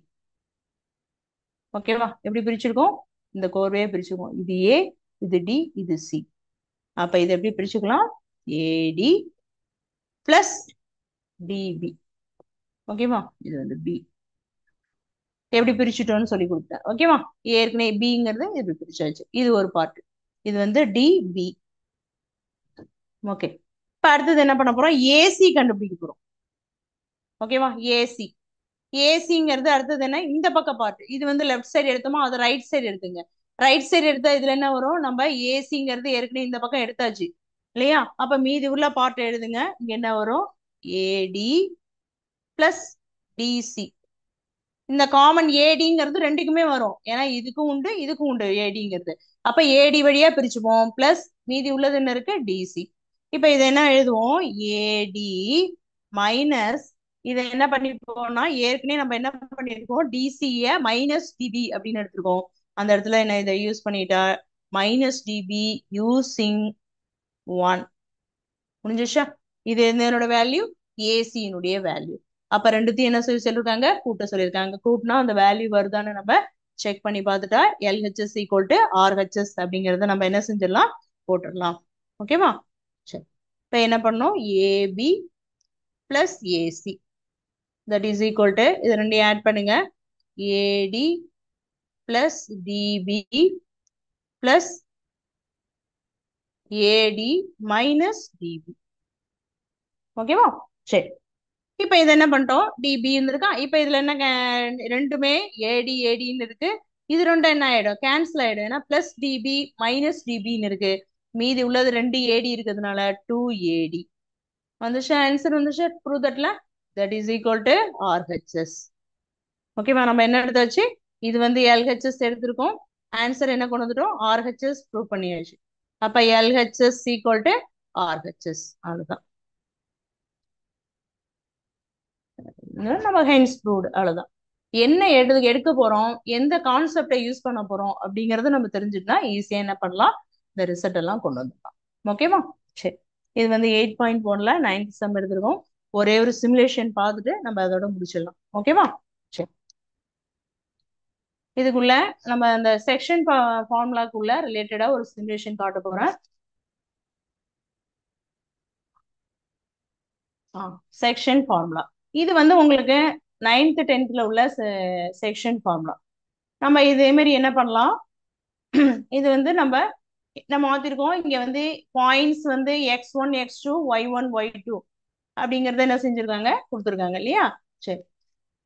ஓகேவா? எப்படி பிரிச்சிருக்கோம்? இந்த கோர்வையா பிரிச்சுக்கோம். இது ஏ, இது டி, இது சி. அப்ப இதை எப்படி பிரிச்சுக்கலாம்? ஏடி பிளஸ் டிபி. ஓகேவா? இது வந்து பி. எப்படி பிரிச்சுட்டோம்னு சொல்லி கொடுத்தேன். ஓகேவா? ஏற்கனவே பிங்கிறது எப்படி பிரிச்சாச்சு. இது ஒரு பார்ட். இது வந்து டி பி. ஓகே. இப்ப அடுத்தது என்ன பண்ண போறோம்? ஏசி கண்டுபிடிக்க போறோம். ஓகேவா? ஏசி. ஏசிங்கிறது அடுத்தது என்ன? இந்த பக்கம் பார்ட். இது வந்து லெஃப்ட் சைடு எடுத்தோமா, அது ரைட் சைடு எடுத்துங்க. ரைட் சைடு எடுத்தா இதுல என்ன வரும்? நம்ம ஏசிங்கிறது ஏற்கனவே இந்த பக்கம் எடுத்தாச்சு இல்லையா? அப்ப மீதி உள்ள பார்ட் எழுதுங்க. இங்க என்ன வரும்? ஏடி பிளஸ் டிசி. இந்த காமன் ஏடிங்கிறது ரெண்டுக்குமே வரும். ஏன்னா இதுக்கும் உண்டு, இதுக்கும் உண்டு ஏடிங்கிறது. அப்ப ஏடி வழியா பிரிச்சுப்போம். பிளஸ் மீதி உள்ளது என்ன இருக்கு? டிசி. இப்ப இதை என்ன எழுதுவோம்? ஏடி மைனஸ் இதை என்ன பண்ணிருக்கோம்னா, ஏற்கனவே நம்ம என்ன பண்ணிருக்கோம்? டிசிய மைனஸ் டிபி அப்படின்னு எடுத்திருக்கோம். அந்த இடத்துல என்ன இதை யூஸ் பண்ணிட்டா மைனஸ் டிபி யூசிங் 1 முடிஞ்சிச்சா? இது என்னோட வேல்யூ, ஏசியினுடைய வேல்யூ. அப்ப ரெண்டுத்தையும் என்ன சொல்லி சொல்லிருக்காங்க? கூட்ட சொல்லியிருக்காங்க. கூட்டினா அந்த வேல்யூ வருதான்னு நம்ம செக் பண்ணி பார்த்துட்டா எல்ஹெச்எஸ் ஈக்குவல் டு ஆர்ஹெச்எஸ் அப்படிங்கறத நம்ம என்ன செஞ்சிடலாம்? போட்டுடலாம். ஓகேவா? சரி. இப்ப என்ன பண்ணோம்? AB plus AC that is equal to இது ரெண்டையும் ஆட் பண்ணுங்க. AD plus DB plus AD minus DB. ஓகேவா? சரி. இப்ப இது என்ன பண்ணிட்டோம்? டிபி இருக்கா. இப்ப இதுல என்ன ரெண்டுமே ஏடி ஏடின்னு இருக்கு. இது ரெண்டும் என்ன ஆயிடும்? கேன்சல் ஆயிடும். ஏன்னா பிளஸ் டிபி மைனஸ் டிபின்னு இருக்கு. மீதி உள்ளது ரெண்டு ஏடி இருக்கிறதுனால 2AD வந்துச்சா? ஆன்சர் வந்துச்சா? ப்ரூவ் தட்ல that is equal to RHS. ஓகேவா? நம்ம என்ன எடுத்தாச்சு? இது வந்து எல்ஹெச்எஸ் எடுத்திருக்கோம். ஆன்சர் என்ன கொண்டு வந்துட்டோம்? ஆர்ஹெச்எஸ் ப்ரூவ் பண்ணியாச்சு. அப்ப எல்ஹெச்எஸ் ஈக்குவல் டு ஆர்ஹெச்எஸ். அவ்வளவுதான். நம்ம ஹென்ஸ் ப்ரூவ்டு. அவ்வளவுதான். என்ன எடுக்க போறோம், எந்த கான்செப்டை யூஸ் பண்ண போறோம் அப்படிங்கறத நம்ம தெரிஞ்சுட்டா ஈஸியா என்ன பண்ணலாம்? இந்த ரிசல்ட் எல்லாம் கொண்டு வந்துடலாம். ஓகேவா? சரி. இது வந்து 8.1ல 9th சம் எடுத்திருக்கோம். ஒரே ஒரு சிமுலேஷன் பார்த்துட்டு நம்ம அதோட முடிச்சிடலாம். ஓகேவா? சரி. இதுக்குள்ள நம்ம அந்த செக்ஷன் ஃபார்முலாக்குள்ள ரிலேட்டடா ஒரு சிமுலேஷன் காட்ட போறேன். செக்ஷன் ஃபார்முலா இது வந்து உங்களுக்கு 9th 10thல உள்ள செக்ஷன் ஃபார்முலா. நம்ம இதே மாதிரி என்ன பண்ணலாம்? இது வந்து நம்ம மாத்திருக்கோம். இங்க வந்து பாயிண்ட்ஸ் வந்து x1 x2 y1 y2 அப்படிங்கறத என்ன செஞ்சிருக்காங்க? கொடுத்துருக்காங்க இல்லையா? சரி.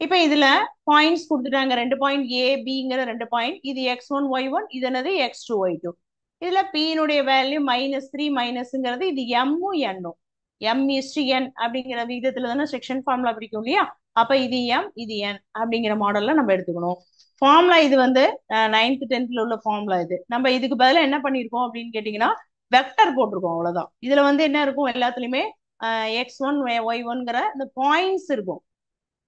இப்ப இதுல பாயிண்ட்ஸ் கொடுத்துட்டாங்க. 2 பாயிண்ட் ஏபிங்கிற 2 பாயிண்ட். இது x1 y1, இது என்னது? x2 y2. இதுல p-னுடைய வேல்யூ -3 மைனஸ்ங்கிறது இது m-உம் n-உம் m:n அப்படிங்கிற விதத்துல தானே செக்ஷன் ஃபார்முலா பிடிக்கும் இல்லையா? அப்ப இது m இது n அப்படிங்கிற மாடல்ல நம்ம எடுத்துக்கணும். ஃபார்முலா இது வந்து 9th 10thல உள்ள ஃபார்முலா. இது நம்ம இதுக்கு பதிலா என்ன பண்ணிருக்கோம் அப்படின்னு கேட்டீங்கன்னா வெக்டர் போட்டிருக்கோம். அவ்வளவுதான். இதுல வந்து என்ன இருக்கும்? எல்லாத்துலயுமே x1 y1ங்கிற இந்த பாயிண்ட்ஸ் இருக்கும்.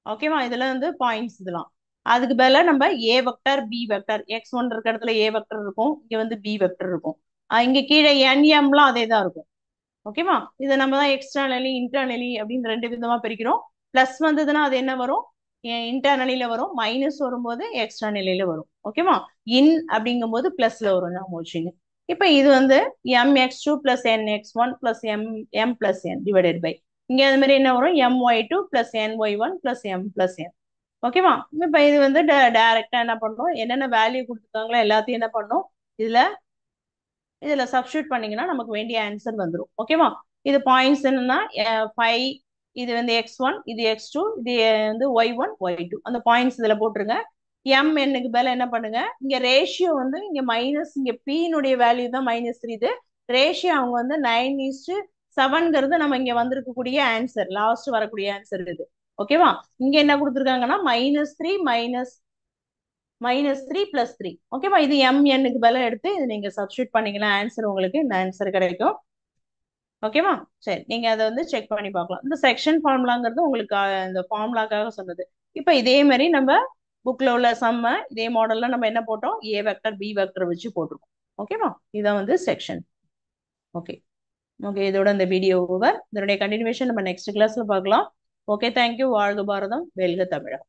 ஓகேவா? இதுல வந்து பாயிண்ட்ஸ் இதெல்லாம். அதுக்கு பதிலா நம்ம A vector B vector x1 இருக்க இடத்துல ஏ வெக்டர் இருக்கும். இங்க வந்து பி வெக்டர் இருக்கும். இங்க கீழே என்எம்லாம் அதே தான் இருக்கும். ஓகேவா? இதை நம்ம தான் எக்ஸ்டர்னலி இன்டர்னலி அப்படின்னு ரெண்டு விதமா பிரிக்கிறோம். பிளஸ் வந்ததுன்னா அது என்ன வரும்? இன்டர்னலில வரும். மைனஸ் வரும்போது எக்ஸ்டர்னலில வரும். ஓகேவா? இன் அப்படிங்கும் போது பிளஸ்ல வரும். ஞாபகம் வச்சுங்க. இப்ப இது வந்து mx2 plus nx1 plus m plus n divided by இங்க அது மாதிரி என்ன வரும்? my2 plus ny1 plus m plus n. ஓகேவா? இப்ப இது வந்து டைரக்டா என்ன பண்ணணும்? என்னென்ன வேல்யூ கொடுத்துருக்காங்களோ எல்லாத்தையும் என்ன பண்ணணும்? இதுல சப்ஸ்டியூட் பண்ணீங்கன்னா நமக்கு வேண்டிய ஆன்சர் வந்துடும். ஓகேவா? இது பாயிண்ட்ஸ் என்னன்னா 5, இது வந்து x1, இது x2, இது வந்து y1 y2. அந்த பாயிண்ட்ஸ் இதுல போட்டுருங்க. mnக்கு பதிலா என்ன பண்ணுங்க? இங்க ரேஷியோ வந்து இங்க மைனஸ், இங்க p-னுடைய வேல்யூ தான் -3. இது ரேஷியோ அவங்க வந்து 9:7 செவன்ங்கிறது நம்ம இங்க வந்திருக்கக்கூடிய ஆன்சர், லாஸ்ட் வரக்கூடிய ஆன்சர் இது. ஓகேவா? இங்க என்ன கொடுத்துருக்காங்கன்னா -3 -3 + 3. ஓகேவா? இது mnக்கு பதிலா எடுத்து இது நீங்க சப்ஸ்டியூட் பண்ணீங்கன்னா ஆன்சர் உங்களுக்கு இந்த ஆன்சர் கிடைக்கும். ஓகேவா? சரி, நீங்க அதை வந்து செக் பண்ணி பார்க்கலாம். இந்த செக்ஷன் ஃபார்முலாங்கிறது உங்களுக்கு இந்த ஃபார்முலாக்காக சொன்னது. இப்போ இதே மாதிரி நம்ம புக்ல உள்ள சம்ம இதே மாடல்ல நம்ம என்ன போட்டோம், ஏ வெக்டர் பி வெக்டர் வச்சு போட்டிருக்கோம். ஓகேவா? இதான் வந்து செக்ஷன். ஓகே. ஓகே, இதோட இந்த வீடியோ ஓவர். இதனுடைய கண்டினியூவேஷன் நம்ம நெக்ஸ்ட் கிளாஸ்ல பார்க்கலாம். Okay, thank you. வாழ்க பாரதம், வெல்க தமிழகம்.